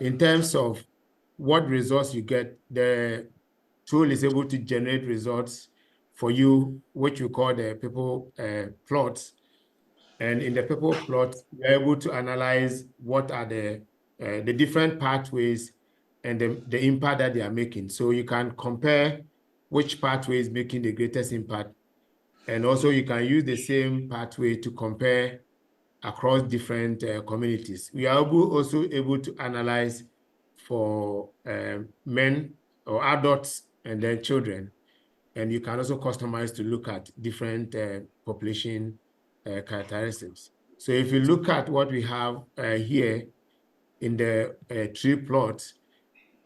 In terms of what results you get, the tool is able to generate results for you, which we call the people plots. And in the people plot, you're able to analyze what are the different pathways and the impact that they are making. So you can compare which pathway is making the greatest impact. And also you can use the same pathway to compare across different communities. We are also able to analyze for men or adults and then children. And you can also customize to look at different population characteristics. So if you look at what we have here in the tree plot,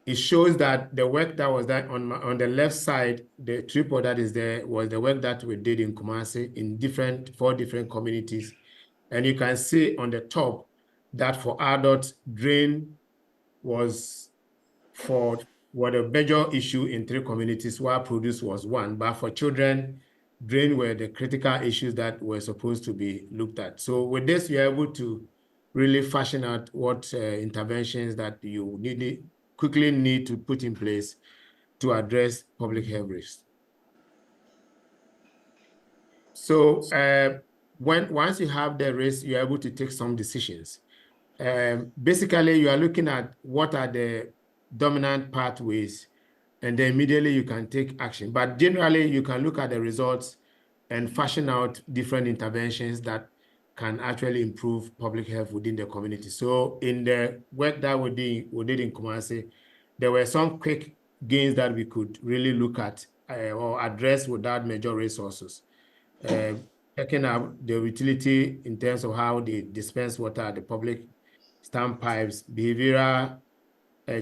it shows that the work that was done on the left side, the tree plot that is there was the work that we did in Kumasi in 4 different communities. And you can see on the top that for adults, drain was for what a major issue in 3 communities, while produce was 1. But for children, drain were the critical issues that were supposed to be looked at. So with this, you're able to really fashion out what interventions that you quickly need to put in place to address public health risks. So once you have the risk, you're able to take some decisions. Basically, you are looking at what are the dominant pathways, and then immediately you can take action. But generally, you can look at the results and fashion out different interventions that can actually improve public health within the community. So in the work that we did in Kumasi, there were some quick gains that we could really look at or address without major resources. Checking out the utility in terms of how they dispense water at the public standpipes, behavioral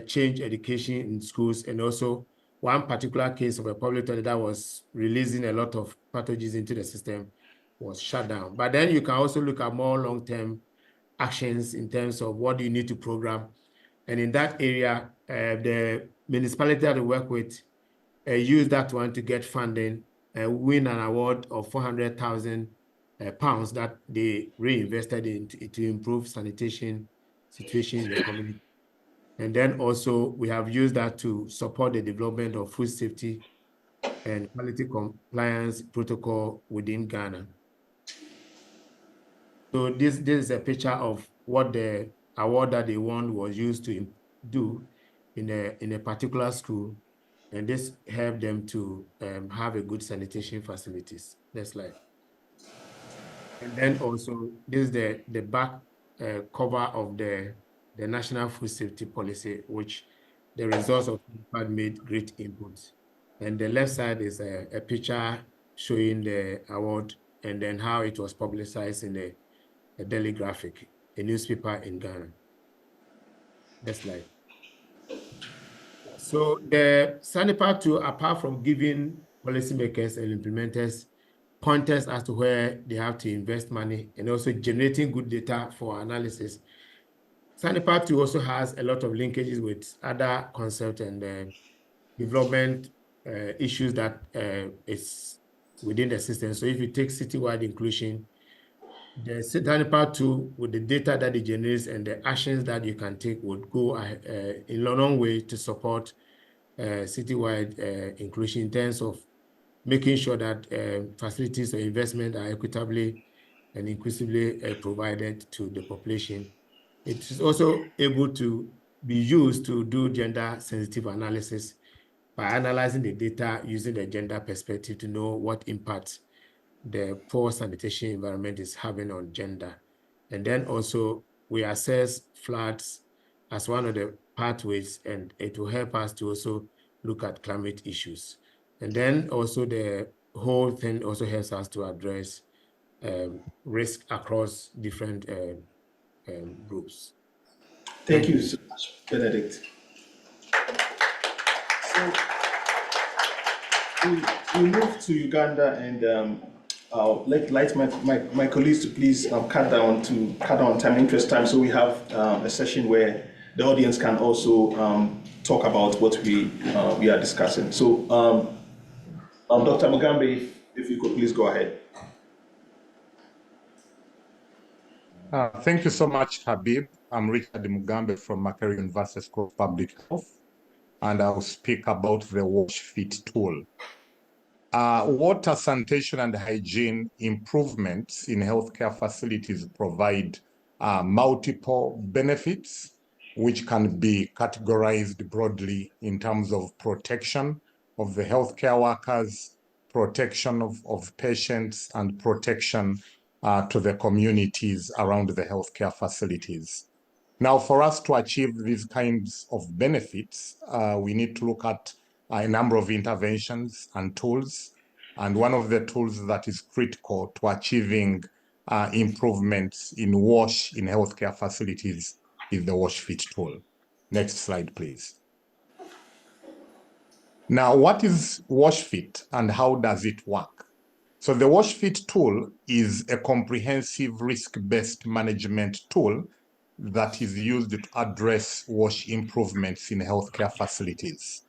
change education in schools, and also one particular case of a public toilet that was releasing a lot of pathogens into the system was shut down. But then you can also look at more long-term actions in terms of what do you need to program. And in that area, the municipality that we work with use that one to get funding, win an award of 400,000 pounds that they reinvested in to improve sanitation situation in the community. And then also we have used that to support the development of food safety and quality compliance protocol within Ghana. So this is a picture of what the award that they won was used to do in a particular school, and this helped them to have a good sanitation facilities. Next slide. And then also this is the back cover of the National Food Safety Policy, which the results of had made great inputs. And the left side is a picture showing the award and then how it was publicized in a Daily Graphic, a newspaper in Ghana. Next slide. So the SANIPA tool, apart from giving policymakers and implementers pointers as to where they have to invest money and also generating good data for analysis, SANIPA tool also has a lot of linkages with other concepts and development issues that is within the system. So if you take citywide inclusion, the SANIPA tool with the data that it generates and the actions that you can take would go in a long way to support citywide inclusion in terms of making sure that facilities or investment are equitably and inclusively provided to the population. It is also able to be used to do gender sensitive analysis by analyzing the data using the gender perspective to know what impact the poor sanitation environment is having on gender. And then also we assess floods as one of the pathways, and it will help us to also look at climate issues. And then also the whole thing also helps us to address risk across different groups. Thank you so much, Benedict. So we move to Uganda, and I'll like my colleagues to please cut down time, interest time. So we have a session where the audience can also talk about what we are discussing. So, Dr. Mugambe, if you could please go ahead. Thank you so much, Habib. I'm Richard Mugambe from Makerere University School of Public Health, and I'll speak about the Wash Fit tool. Water, sanitation, and hygiene improvements in healthcare facilities provide multiple benefits, which can be categorized broadly in terms of protection of the healthcare workers, protection of patients, and protection to the communities around the healthcare facilities. Now, for us to achieve these kinds of benefits, we need to look at a number of interventions and tools. And one of the tools that is critical to achieving improvements in WASH in healthcare facilities is the WASH Fit tool. Next slide, please. Now, what is WASH Fit and how does it work? So the WASH Fit tool is a comprehensive risk-based management tool that is used to address WASH improvements in healthcare facilities.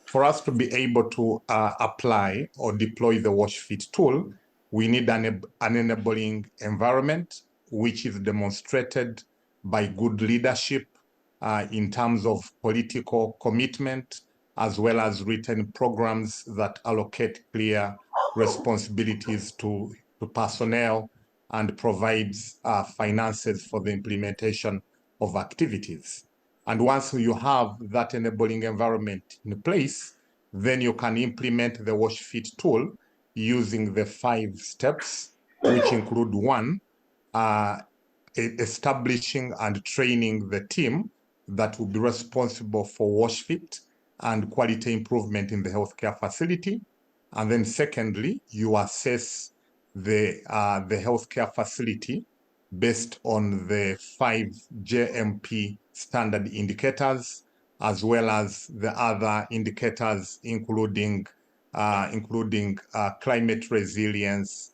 For us to be able to apply or deploy the WASH Fit tool, we need an enabling environment, which is demonstrated by good leadership in terms of political commitment, as well as written programs that allocate clear responsibilities to personnel and provides finances for the implementation of activities. And once you have that enabling environment in place, then you can implement the WASH Fit tool using the 5 steps, which include 1, establishing and training the team that will be responsible for WASH Fit and quality improvement in the healthcare facility. And then secondly, you assess the healthcare facility based on the 5 JMP standard indicators, as well as the other indicators, including climate resilience,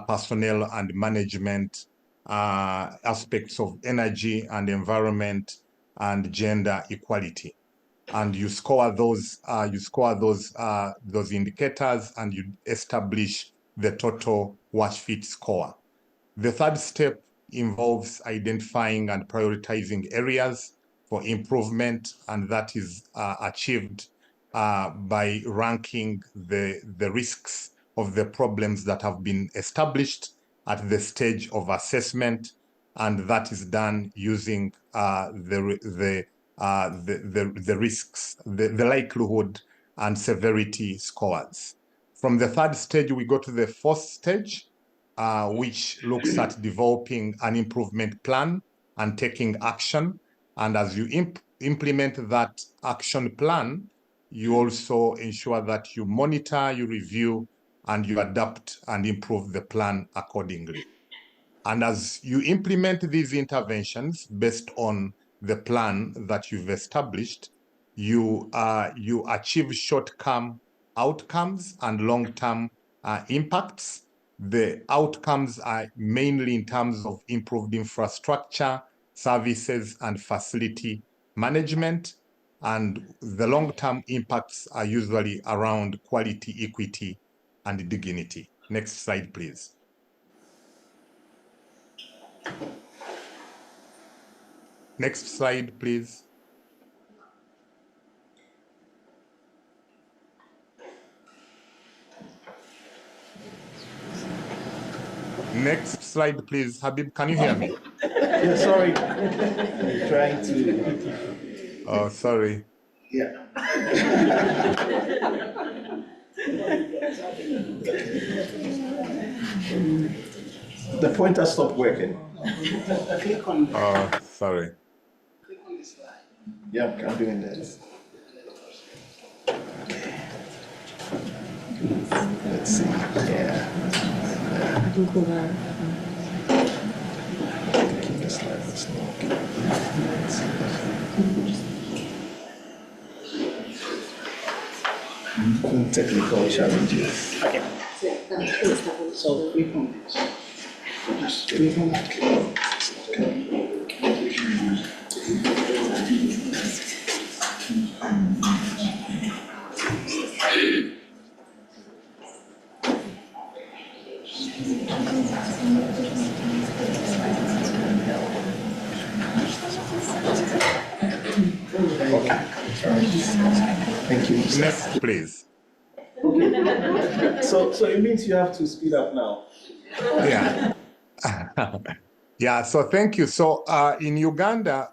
personnel and management, aspects of energy and environment, and gender equality. And you score those indicators, and you establish the total WASH Fit score. The 3rd step involves identifying and prioritizing areas for improvement, and that is achieved by ranking the risks of the problems that have been established at the stage of assessment, and that is done using the risks, the likelihood and severity scores. From the 3rd stage, we go to the 4th stage, which looks at developing an improvement plan and taking action. And as you implement that action plan, you also ensure that you monitor, you review, and you adapt and improve the plan accordingly. And as you implement these interventions based on the plan that you've established, you achieve short-term outcomes and long-term impacts. The outcomes are mainly in terms of improved infrastructure, services, and facility management. And the long-term impacts are usually around quality, equity, and dignity. Next slide, please. Next slide, please. Next slide, please. Habib, can you hear me? Yeah, sorry. I'm trying to. Oh, sorry. Yeah. The pointer stopped working. Click on. Oh, sorry. Click on the slide. Yeah, I'm doing this. Okay. Let's see. Yeah. Keep the slide. Let's look. Technical challenges. Okay. So click on this. Just click on that. Thank you. Next, please. So it means you have to speed up now. Yeah. Yeah, so thank you. So in Uganda,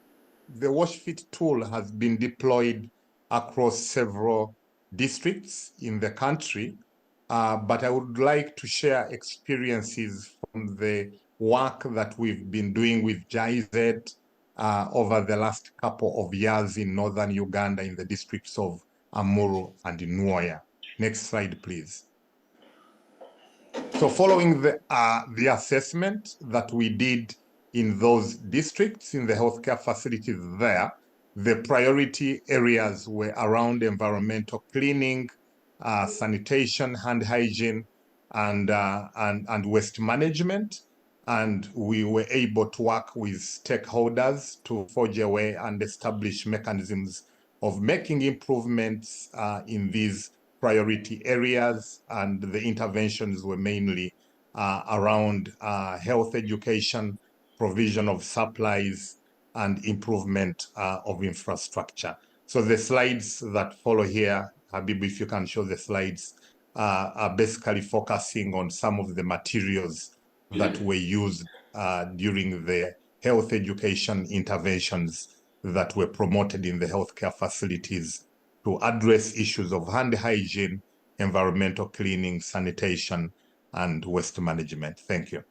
the WashFit tool has been deployed across several districts in the country, but I would like to share experiences from the work that we've been doing with ZIEH over the last couple of years in northern Uganda in the districts of Amuru and Nwoya. Next slide, please. So following the assessment that we did in those districts, in the healthcare facilities there, the priority areas were around environmental cleaning, sanitation, hand hygiene, and waste management. And we were able to work with stakeholders to forge a way and establish mechanisms of making improvements in these priority areas, and the interventions were mainly around health education, provision of supplies, and improvement of infrastructure. So the slides that follow here, Habib, if you can show the slides, are basically focusing on some of the materials that were used during the health education interventions that were promoted in the healthcare facilities to address issues of hand hygiene, environmental cleaning, sanitation, and waste management. Thank you.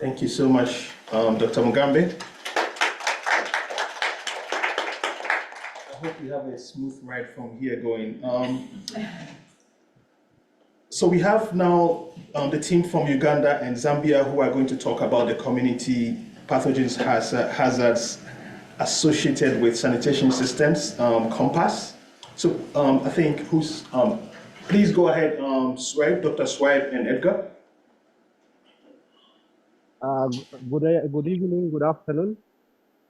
Thank you so much, Dr. Mugambe. I hope you have a smooth ride from here going. So we have now the team from Uganda and Zambia who are going to talk about the community pathogens hazards associated with sanitation systems, COMPAS. So I think please go ahead, Swipe, Dr. Swipe and Edgar. Good evening, good afternoon.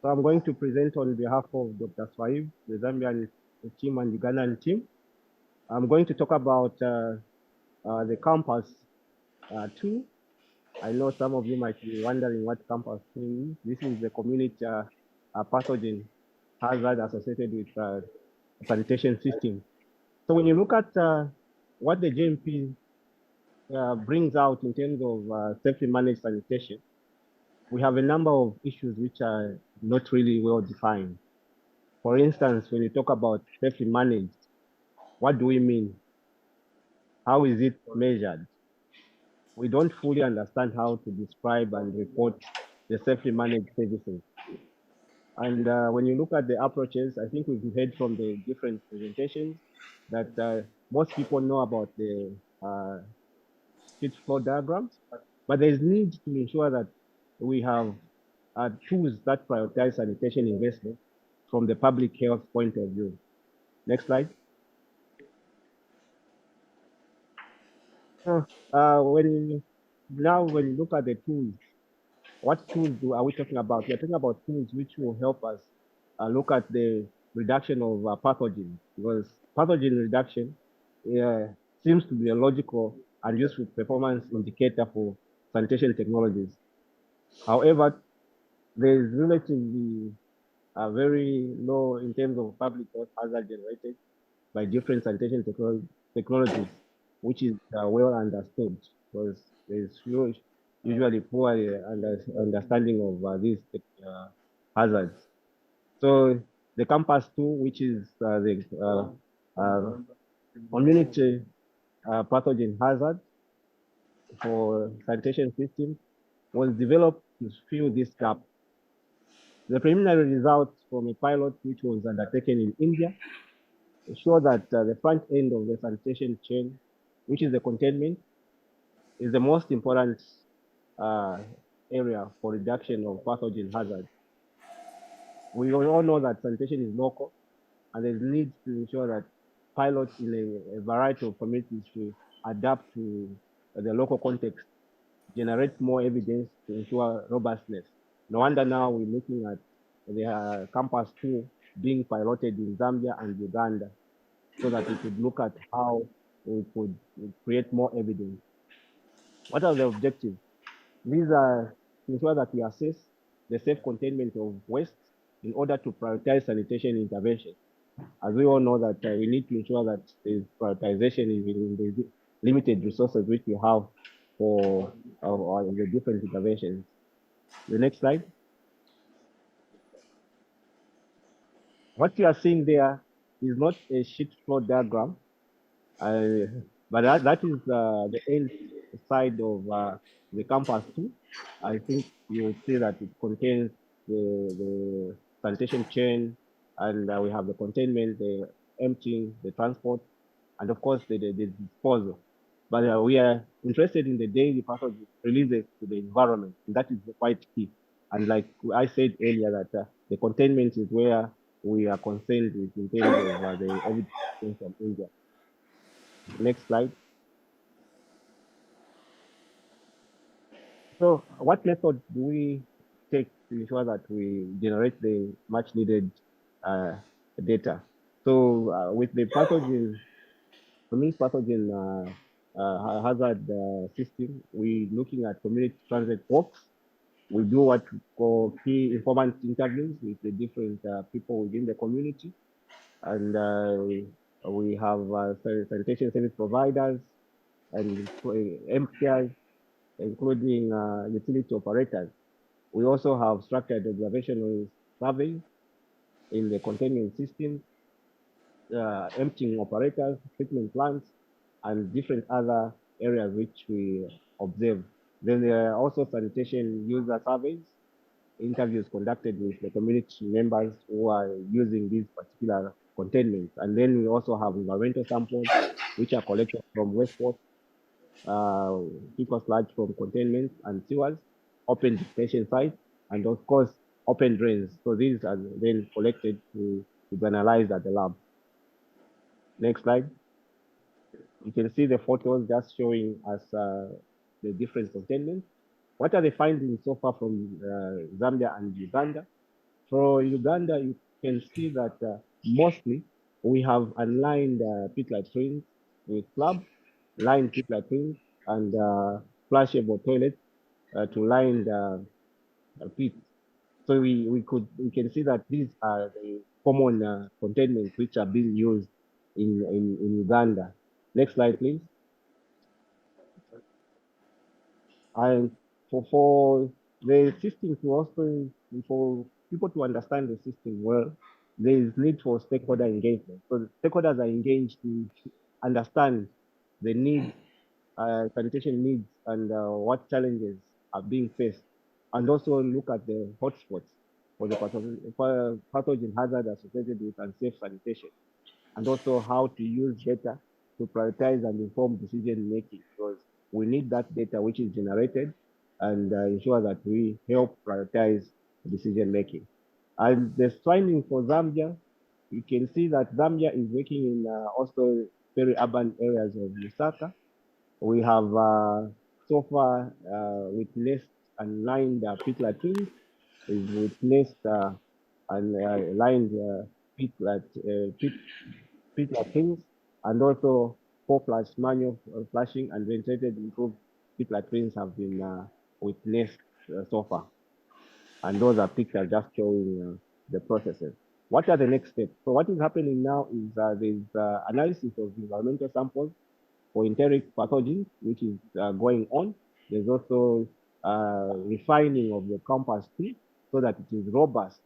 So I'm going to present on behalf of Dr. Swipe, the Zambian team and Ugandan team. I'm going to talk about the COMPAS 2. I know some of you might be wondering what COMPAS 2 is. This is the community pathogen hazard associated with sanitation system. So when you look at what the JMP brings out in terms of safely managed sanitation, we have a number of issues which are not really well defined. For instance, when you talk about safely managed, what do we mean? How is it measured? We don't fully understand how to describe and report the safely managed services. And when you look at the approaches, I think we've heard from the different presentations that most people know about the sheet flow diagrams, but there's need to ensure that we have tools that prioritize sanitation investment from the public health point of view. Next slide. When you look at the tools, what tools are we talking about? We're talking about tools which will help us look at the reduction of pathogens, because pathogen reduction seems to be a logical and useful performance indicator for sanitation technologies. However, there is relatively very low in terms of public health hazard generated by different sanitation technologies, which is well understood, because there is usually poor understanding of these hazards. So the COMPAS 2, which is the community pathogen hazard for sanitation systems, was developed to fill this gap. The preliminary results from a pilot which was undertaken in India show that the front end of the sanitation chain, which is the containment, is the most important area for reduction of pathogen hazards. We all know that sanitation is local, and there's need to ensure that pilots in a variety of communities to adapt to the local context, generate more evidence to ensure robustness. No wonder now we're looking at the COMPAS 2 being piloted in Zambia and Uganda, so that we could look at how we could create more evidence. What are the objectives? These are to ensure that we assess the safe containment of waste in order to prioritize sanitation intervention. As we all know that we need to ensure that the prioritization is in the limited resources which we have for the different interventions. The next slide. What you are seeing there is not a sheet flow diagram, but that is the end side of the campus too. I think you will see that it contains the sanitation chain, and we have the containment, the emptying, the transport, and of course the disposal. But we are interested in the daily pathogen releases to the environment, and that is quite key. And like I said earlier, that the containment is where we are concerned with in terms of the evidence from India. Next slide. So what method do we take to ensure that we generate the much needed data? So with the pathogen, community pathogen hazard system, we're looking at community transit walks. We do what we call key informant interviews with the different people within the community. And we have sanitation service providers and MPIs, including utility operators. We also have structured observational surveys in the containment system, emptying operators, treatment plants, and different other areas which we observe. Then there are also sanitation user surveys, interviews conducted with the community members who are using these particular containments. And then we also have environmental samples, which are collected from wastewater, fecal sludge from containment and sewers, open detention sites, and of course, open drains. So these are then collected to be analyzed at the lab. Next slide. You can see the photos just showing us the different containments. What are the findings so far from Zambia and Uganda? For Uganda, you can see that mostly we have aligned pit latrines with slabs, lined pit latrines, and flushable toilets to lined pits. So we can see that these are the common containments which are being used in Uganda. Next slide, please. And for the system to also, for people to understand the system well, there is need for stakeholder engagement. So the stakeholders are engaged to understand the needs, sanitation needs, and what challenges are being faced, and also look at the hotspots for the pathogen hazard associated with unsafe sanitation, and also how to use data to prioritize and inform decision making, because we need that data which is generated and ensure that we help prioritize decision making. And the finding for Zambia, you can see that Zambia is working in also very urban areas of Lusaka. We have so far witnessed and lined pit latrines, is witnessed and lined pit latrines, and also 4-flush manual flushing and ventilated improved pit latrines have been witnessed so far. And those are pictures just showing the processes. What are the next steps? So what is happening now is there's analysis of environmental samples for enteric pathogens, which is going on. There's also refining of the campus tree so that it is robust,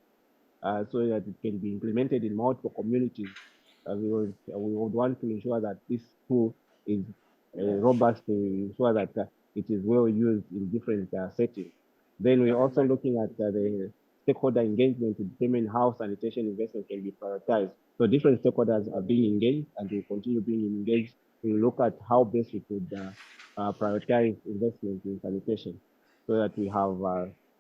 so that it can be implemented in multiple communities. We would want to ensure that this tool is robust to ensure that it is well used in different settings. Then we're also looking at the stakeholder engagement to determine how sanitation investment can be prioritized. So different stakeholders are being engaged and will continue being engaged to look at how best we could prioritize investment in sanitation so that we have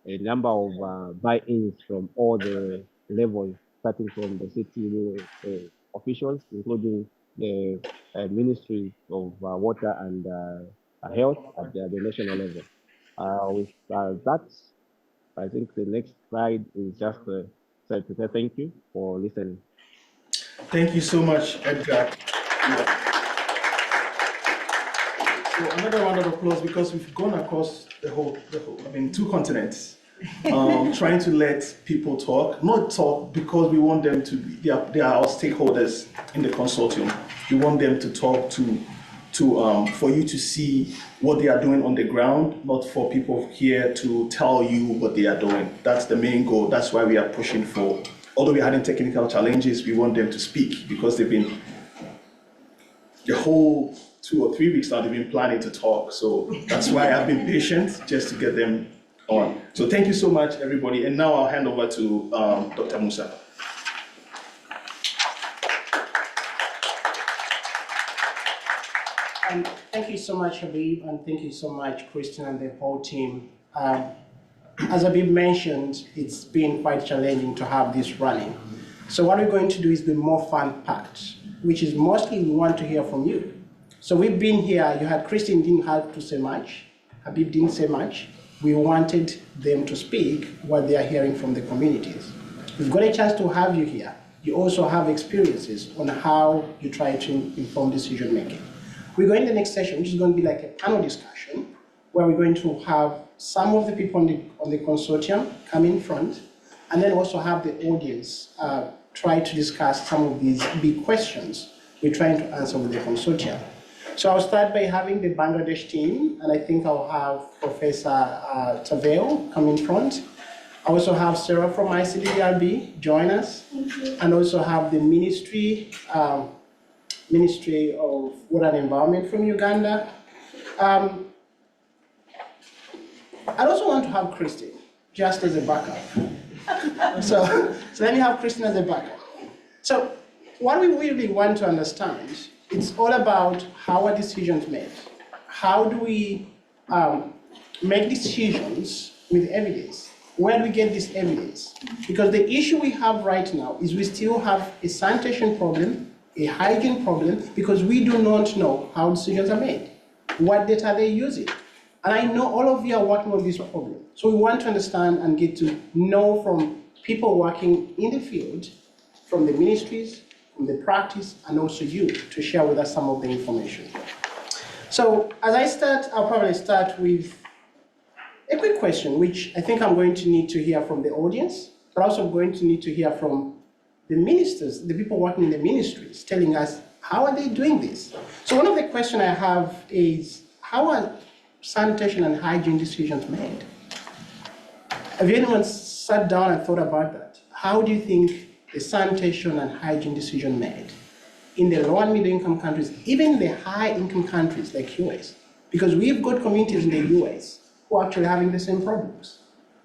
a number of buy-ins from all the levels, starting from the city officials, including the Ministry of Water and Health at the national level. With that, I think the next slide is just to say thank you for listening. Thank you so much, Edgar. So another round of applause because we've gone across the whole, two continents, trying to let people talk, not talk because we want them to be, they are our stakeholders in the consortium. We want them to talk for you to see what they are doing on the ground, not for people here to tell you what they are doing. That's the main goal. That's why we are pushing for, although we're having technical challenges, we want them to speak because they've been, the whole 2 or 3 weeks now, they've been planning to talk. So that's why I've been patient just to get them on. So thank you so much, everybody. And now I'll hand over to Dr. Musa. Thank you so much, Habib, and thank you so much, Christian and the whole team. As Habib mentioned, it's been quite challenging to have this running. So what we're going to do is the more fun part, which is mostly we want to hear from you. So we've been here, you had Christian didn't have to say much, Habib didn't say much. We wanted them to speak what they are hearing from the communities. We've got a chance to have you here. You also have experiences on how you try to inform decision making. We're going to the next session, which is going to be like a panel discussion, where we're going to have some of the people on the consortium come in front, and then also have the audience try to discuss some of these big questions we're trying to answer with the consortium. So I'll start by having the Bangladesh team, and I think I'll have Professor Taveo come in front. I also have Sarah from icddr join us, and also have the Ministry of Water and Environment from Uganda. I'd also want to have Christine, just as a backup. So let me have Christine as a backup. So what we really want to understand, it's all about how are decisions made. How do we make decisions with evidence? Where do we get this evidence? Because the issue we have right now is we still have a sanitation problem, a hygiene problem, because we do not know how decisions are made. What data are they using? And I know all of you are working on this problem. So we want to understand and get to know from people working in the field, from the ministries, from the practice, and also you to share with us some of the information. So as I start, I'll probably start with a quick question, which I think I'm going to need to hear from the audience, but also going to need to hear from the ministers, the people working in the ministries, telling us how are they doing this? So one of the questions I have is, how are sanitation and hygiene decisions made? Have anyone sat down and thought about that? How do you think the sanitation and hygiene decision made in the low and middle income countries, even the high income countries like US? Because we've got communities in the US who are actually having the same problems.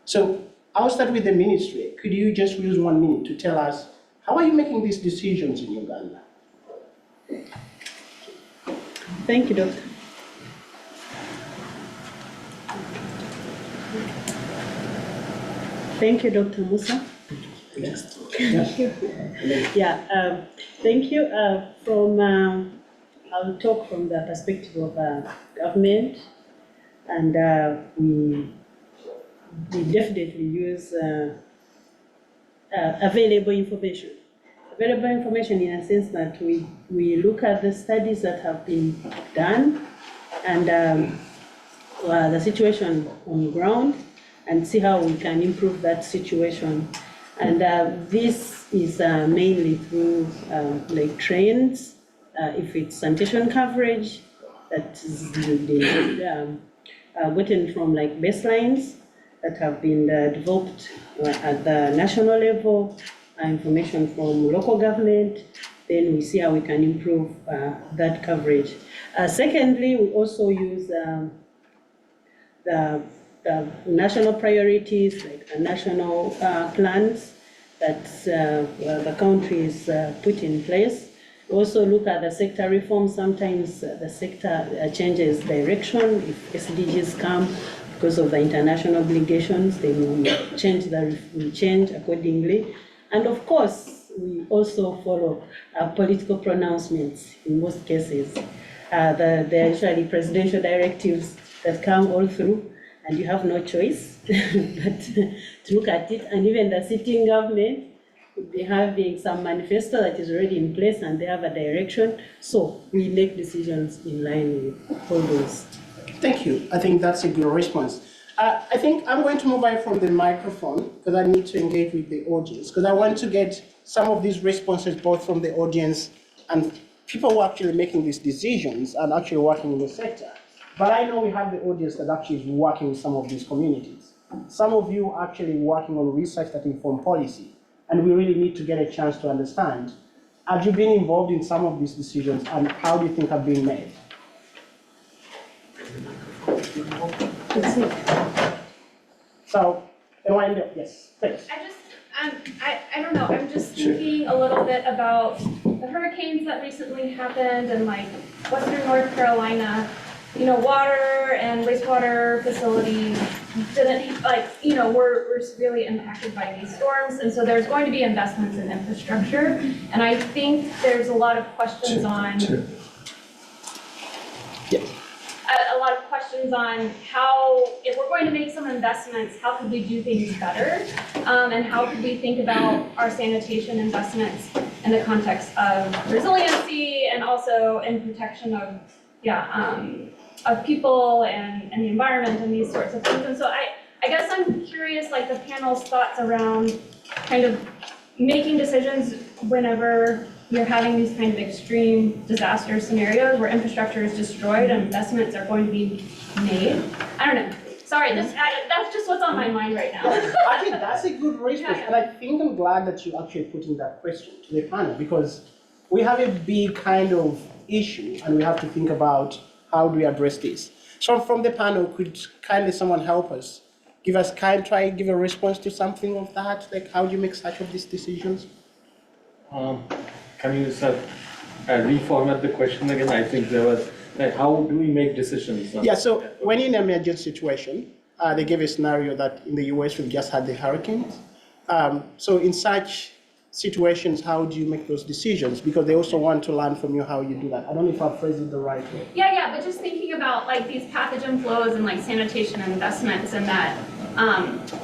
So I'll start with the ministry. Could you just use 1 minute to tell us, how are you making these decisions in Uganda? Thank you, Doctor. Thank you, Dr. Musa. Yes. Yeah, thank you. I'll talk from the perspective of government, and we definitely use available information. Available information in a sense that we look at the studies that have been done and the situation on the ground and see how we can improve that situation. And this is mainly through like trends, if it's sanitation coverage, that is gotten from like baselines that have been developed at the national level, information from local government, then we see how we can improve that coverage. Secondly, we also use the national priorities, like the national plans that the country is put in place. We also look at the sector reform. Sometimes the sector changes direction. If SDGs come because of the international obligations, then we change accordingly. And of course, we also follow political pronouncements in most cases. There are usually presidential directives that come all through, and you have no choice but to look at it. And even the sitting government could be having some manifesto that is already in place and they have a direction. So we make decisions in line with all those. Thank you. I think that's a good response. I think I'm going to move away from the microphone because I need to engage with the audience, because I want to get some of these responses both from the audience and people who are actually making these decisions and actually working in the sector. But I know we have the audience that actually is working with some of these communities. Some of you are actually working on research that inform policy, and we really need to get a chance to understand, have you been involved in some of these decisions and how do you think have been made? So, yes, please. I don't know, I'm just thinking a little bit about the hurricanes that recently happened and like Western North Carolina, you know, water and wastewater facilities didn't, like, you know, were severely impacted by these storms. And so there's going to be investments in infrastructure. And I think there's a lot of questions on, a lot of questions on how, if we're going to make some investments, how could we do things better? And how could we think about our sanitation investments in the context of resiliency and also in protection of, of people and the environment and these sorts of things. And so I guess I'm curious, like the panel's thoughts around kind of making decisions whenever you're having these kind of extreme disaster scenarios where infrastructure is destroyed and investments are going to be made. I don't know. Sorry, that's just what's on my mind right now. I think that's a good response, and I think I'm glad that you actually put in that question to the panel, because we have a big kind of issue and we have to think about how do we address this. So from the panel, could kindly someone help us? Give a response to something of that, like how do you make such of these decisions? Can you reformat the question again? I think there was, like, how do we make decisions? Yeah, so when in an emergency situation, they gave a scenario that in the US we've just had the hurricanes. So in such situations, how do you make those decisions? Because they also want to learn from you how you do that. I don't know if I've phrased it the right way. Yeah, but just thinking about like these pathogen flows and like sanitation investments, and that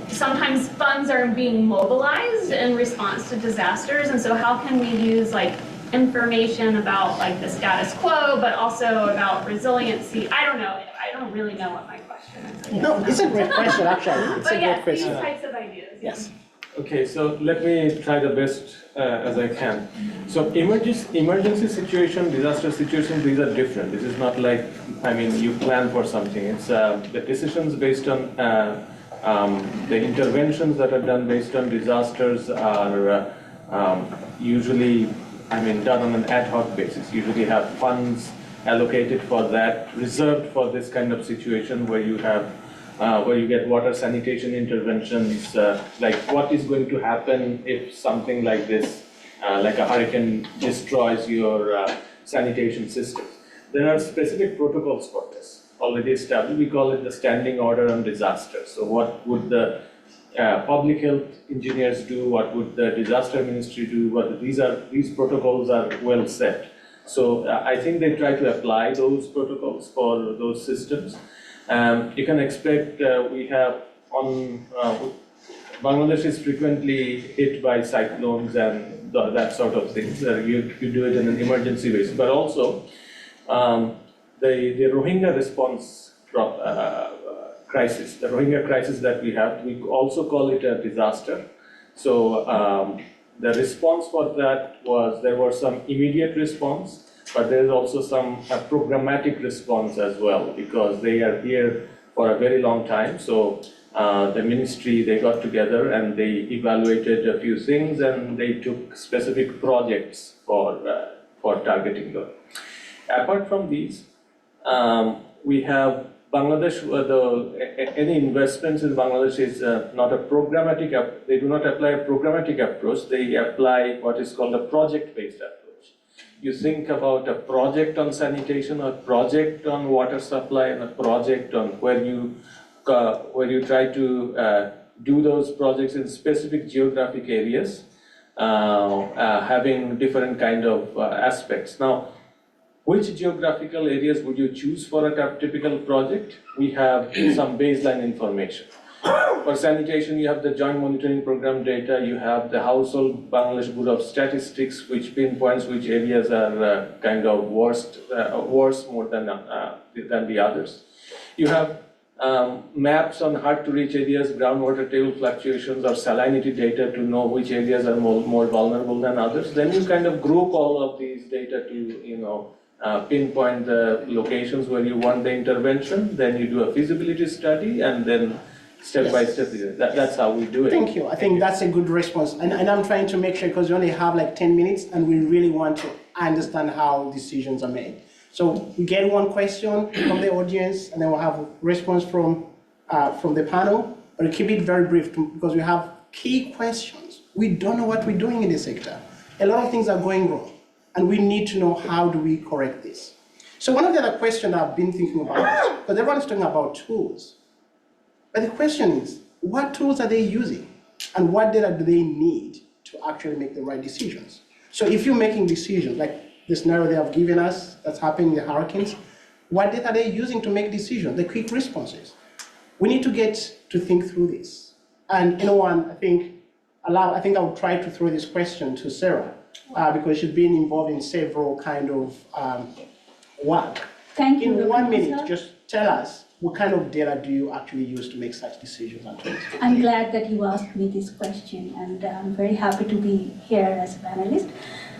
sometimes funds are being mobilized in response to disasters. And so how can we use like information about like the status quo, but also about resiliency? I don't know. I don't really know what my question is. No, it's a great question, actually. It's but a yes, great question. these types of ideas. Yes. Okay, so let me try the best as I can. So emergency situation, disaster situation, these are different. This is not like, I mean, you plan for something. It's the decisions based on the interventions that are done based on disasters are usually, done on an ad hoc basis. Usually have funds allocated for that, reserved for this kind of situation where you have where you get water sanitation interventions, like what is going to happen if something like this, like a hurricane, destroys your sanitation system. There are specific protocols for this already established. We call it the standing order on disaster. So what would the public health engineers do? What would the disaster ministry do? These protocols are well set. So I think they try to apply those protocols for those systems. You can expect we have on Bangladesh is frequently hit by cyclones and that sort of things. You do it in an emergency basis, but also the Rohingya response crisis, the Rohingya crisis that we have, we also call it a disaster. So the response for that was there was some immediate response. But there is also some programmatic response as well, because they are here for a very long time. So the ministry, they got together and they evaluated a few things and they took specific projects for targeting them. Apart from these, we have Bangladesh, any investments in Bangladesh is not a programmatic, they do not apply a programmatic approach, they apply what is called a project-based approach. You think about a project on sanitation, a project on water supply, and a project on where you try to do those projects in specific geographic areas, having different kind of aspects. Now, which geographical areas would you choose for a typical project? We have some baseline information. For sanitation, you have the joint monitoring program data, you have the household Bangladesh Bureau of Statistics, which pinpoints which areas are kind of worse more than the others. You have maps on hard-to-reach areas, groundwater table fluctuations, or salinity data to know which areas are more vulnerable than others. Then you kind of group all of these data to, pinpoint the locations where you want the intervention. Then you do a feasibility study, and then step by step. That's how we do it. Thank you. I think that's a good response. And I'm trying to make sure, because we only have like 10 minutes and we really want to understand how decisions are made. So we get one question from the audience, and then we'll have a response from the panel. But we'll keep it very brief because we have key questions. We don't know what we're doing in this sector. A lot of things are going wrong, and we need to know how do we correct this. So one of the other questions I've been thinking about is, because everyone's talking about tools, but the question is, what tools are they using? And what data do they need to actually make the right decisions? So if you're making decisions, like the scenario they have given us that's happening in the hurricanes, what data are they using to make decisions, the quick responses? We need to get to think through this. And I think I will try to throw this question to Sarah, because she's been involved in several kind of work. Thank you. In 1 minute, just tell us, what kind of data do you actually use to make such decisions? I'm glad that you asked me this question, and I'm very happy to be here as a panelist.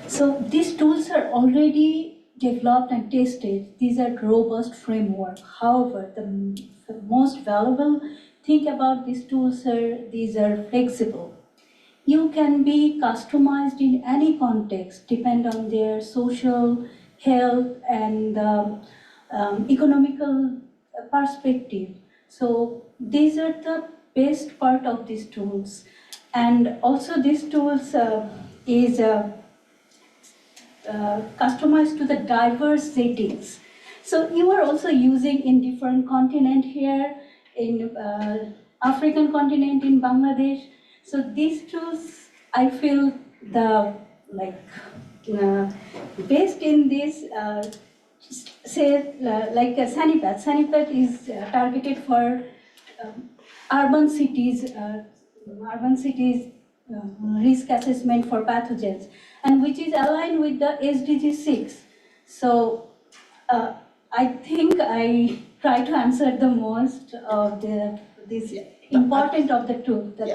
So these tools are already developed and tested. These are robust framework. However, the most valuable thing about these tools are these are flexible. You can be customized in any context, depend on their social, health, and economical perspective. So these are the best part of these tools. And also these tools is customized to the diverse settings. So you are also using in different continent here, in African continent, in Bangladesh. So these tools, I feel based in this, like a Sanipath. Sanipath is targeted for urban cities risk assessment for pathogens, and which is aligned with the SDG 6. So I think I try to answer the most of this important of the two, the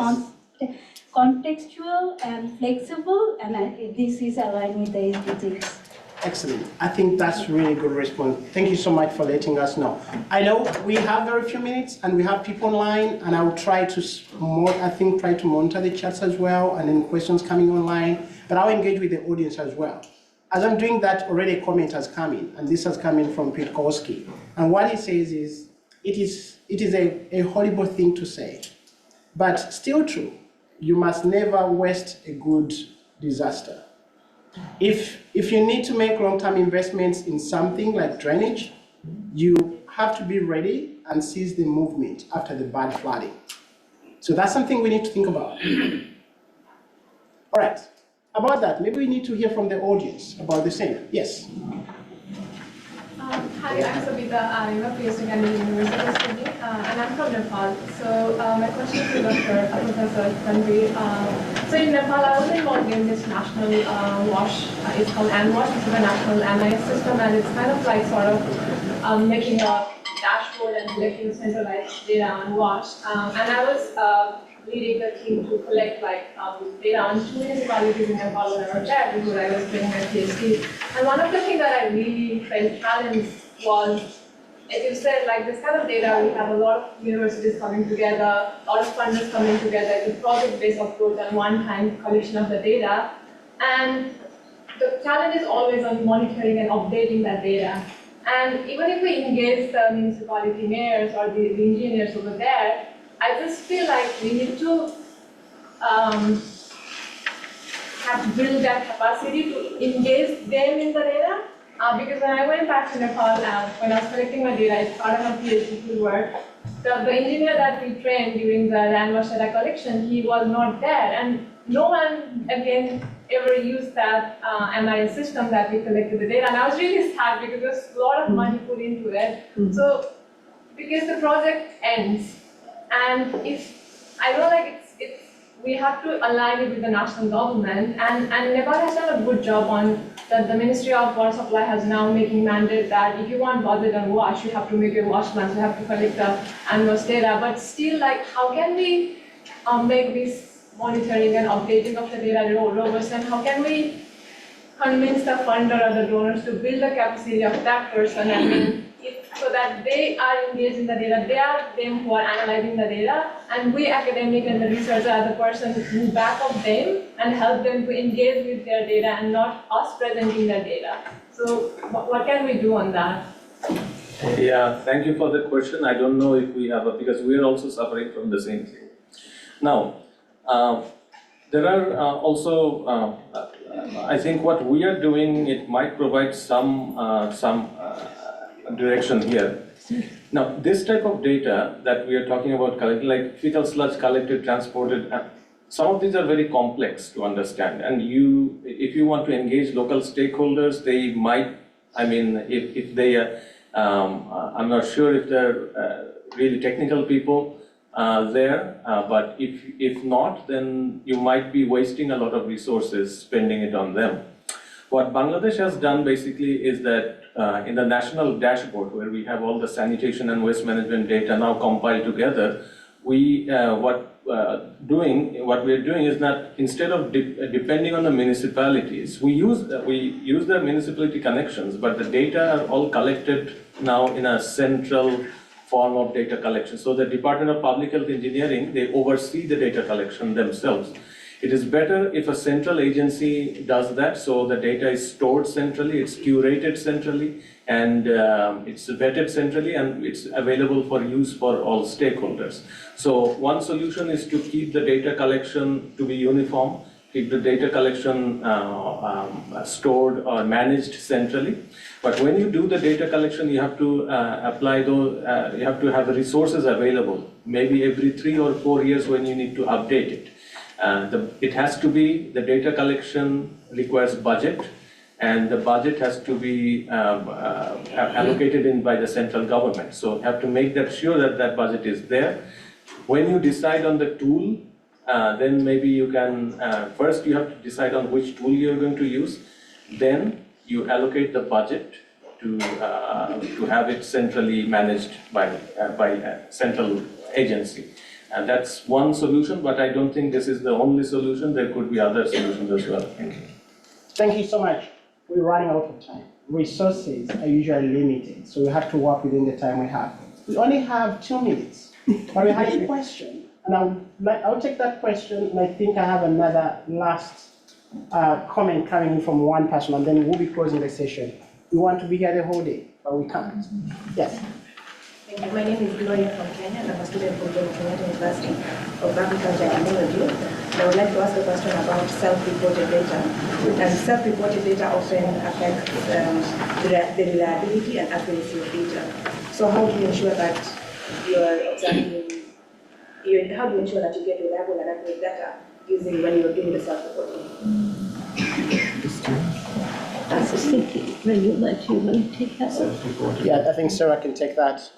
contextual and flexible, and this is aligned with the SDGs. Excellent. I think that's really good response. Thank you so much for letting us know. I know we have very few minutes and we have people online, and I will try to monitor the chats as well, and then questions coming online, but I'll engage with the audience as well. As I'm doing that, already a comment has come in, and this has come in from Pete Kowski. And what he says is, it is a horrible thing to say, but still true. You must never waste a good disaster. If you need to make long-term investments in something like drainage, you have to be ready and seize the movement after the bad flooding. So that's something we need to think about. All right, about that, maybe we need to hear from the audience about the same. Yes. Hi, I'm Sabita. I'm a PhD candidate at University studying, and I'm from Nepal. So my question is to Professor Tanvi. So in Nepal, I was involved in this national WASH. It's called ANWASH, which is a national NIS system, and it's kind of like sort of making a dashboard and collecting centralized data on WASH. And I was leading the team to collect data on 2 municipalities in Nepal when I was there, because I was doing my PhD. And one of the things that I really felt challenged was, as you said, like this kind of data, we have a lot of universities coming together, a lot of funders coming together. It's a project-based approach and one-time collection of the data. And the challenge is always on monitoring and updating that data. And even if we engage the municipality mayors or the engineers over there, I just feel like we need to have to build that capacity to engage them in the data. Because when I went back to Nepal, when I was collecting my data as part of my PhD fieldwork, the engineer that we trained during the ANWASH data collection, he was not there. And no one, again, ever used that MIS system that we collected the data. And I was really sad because there's a lot of money put into it. So, because the project ends, And I know like we have to align it with the national government, and Nepal has done a good job on that. The Ministry of Water Supply has now making mandate that if you want budget and wash, you have to make your wash plans, you have to collect the annual data. But still, like, how can we make this monitoring and updating of the data robust, and how can we convince the funder or the donors to build the capacity of that person, so that they are engaged in the data, they are them who are analyzing the data, and we academic and the researcher are the person who back up them and help them to engage with their data and not us presenting the data. So what can we do on that? Yeah, thank you for the question. I don't know if we have because we are also suffering from the same thing. Now, there are also, I think what we are doing, it might provide some direction here. Now, this type of data that we are talking about, like fecal sludge collected, transported, some of these are very complex to understand. And if you want to engage local stakeholders, they might, if they, I'm not sure if they're really technical people there, but if not, then you might be wasting a lot of resources spending it on them. What Bangladesh has done basically is that in the national dashboard, where we have all the sanitation and waste management data now compiled together, what we're doing is that instead of depending on the municipalities, we use the municipality connections, but the data are all collected now in a central form of data collection. So the Department of Public Health Engineering, they oversee the data collection themselves. It is better if a central agency does that, so the data is stored centrally, it's curated centrally, and it's vetted centrally, and it's available for use for all stakeholders. So one solution is to keep the data collection to be uniform, keep the data collection stored or managed centrally. But when you do the data collection, you have to apply those, you have to have the resources available, maybe every 3 or 4 years when you need to update it. It has to be, the data collection requires budget, and the budget has to be allocated by the central government. So you have to make that sure that that budget is there. When you decide on the tool, then maybe you can, first you have to decide on which tool you're going to use, then you allocate the budget to have it centrally managed by a central agency. And that's one solution, but I don't think this is the only solution. There could be other solutions as well. Thank you. Thank you so much. We're running out of time. Resources are usually limited, so we have to work within the time we have. We only have 2 minutes, but we had a question, and I'll take that question, and I think I have another last comment coming in from one person, and then we'll be closing the session. We want to be here the whole day, but we can't. Yes. Thank you. My name is Gloria from Kenya, and I'm a student from Kenyatta University of Agriculture and Technology. And I would like to ask a question about self-reported data. And self-reported data often affects the reliability and accuracy of data. So how do you ensure that how do you ensure that you get reliable and accurate data using when you're doing the self-reporting? Will you take that? Yeah, I think Sarah can take that.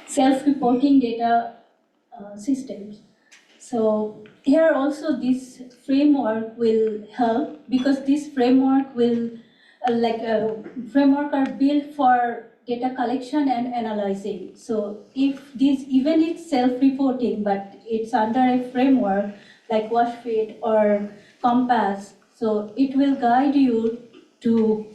Self-reporting data systems. So here also this framework will help, because this framework will framework are built for data collection and analyzing. So if this, even it's self-reporting, but it's under a framework like WashFit or Compass, so it will guide you into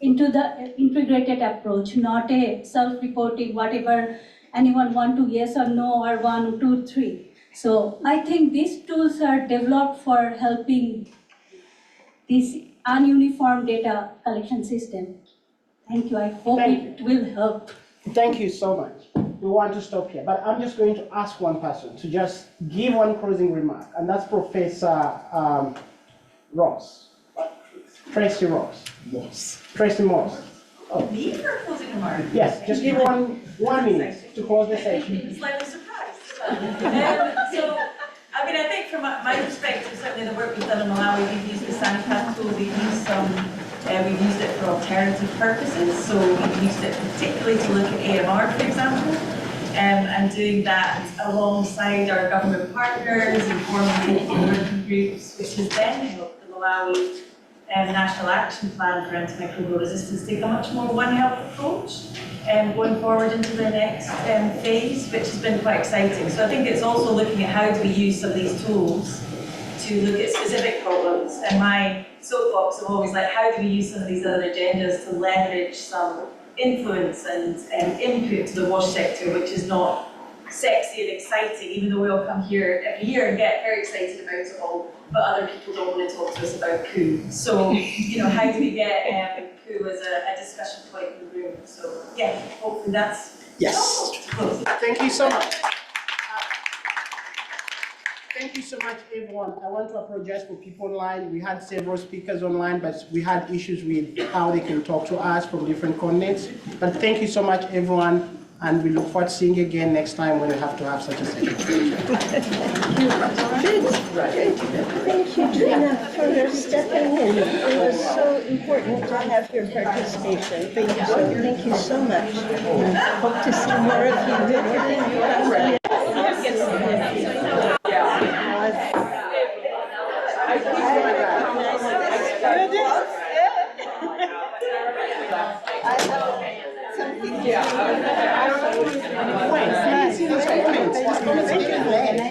the integrated approach, not a self-reporting, whatever anyone want to yes or no, or 1, 2, 3. So I think these tools are developed for helping this ununiform data collection system. Thank you. I hope it will help. Thank you so much. We want to stop here, but I'm just going to ask one person to just give one closing remark, and that's Professor Ross. Tracy Ross. Tracy Moss. Oh, me for a closing remark? Yes, just give one minute to close the session. Slightly surprised. I think from my perspective, certainly the work we've done in Malawi, we've used the Sanitation tool, we've used some We've used it for alternative purposes, so we've used it particularly to look at AMR, for example, and doing that alongside our government partners and forming working groups, which has then helped the Malawi National Action Plan for Antimicrobial Resistance take a much more One Health approach going forward into the next phase, which has been quite exciting. So I think it's also looking at how do we use some of these tools to look at specific problems. And my soapbox is always like, how do we use some of these other agendas to leverage some influence and input to the WASH sector, which is not sexy and exciting, even though we all come here every year and get very excited about it all, but other people don't want to talk to us about poo. So, how do we get poo as a discussion point in the room? So, yeah, hopefully that's... Yes. Thank you so much. Thank you so much, everyone. I want to apologize for people online. We had several speakers online, but we had issues with how they can talk to us from different continents. But thank you so much, everyone. And we look forward to seeing you again next time when we have to have such a session. Thank you, Gina, for stepping in. It was so important to have your participation. Thank you so much. Hope to see more of you. Yeah.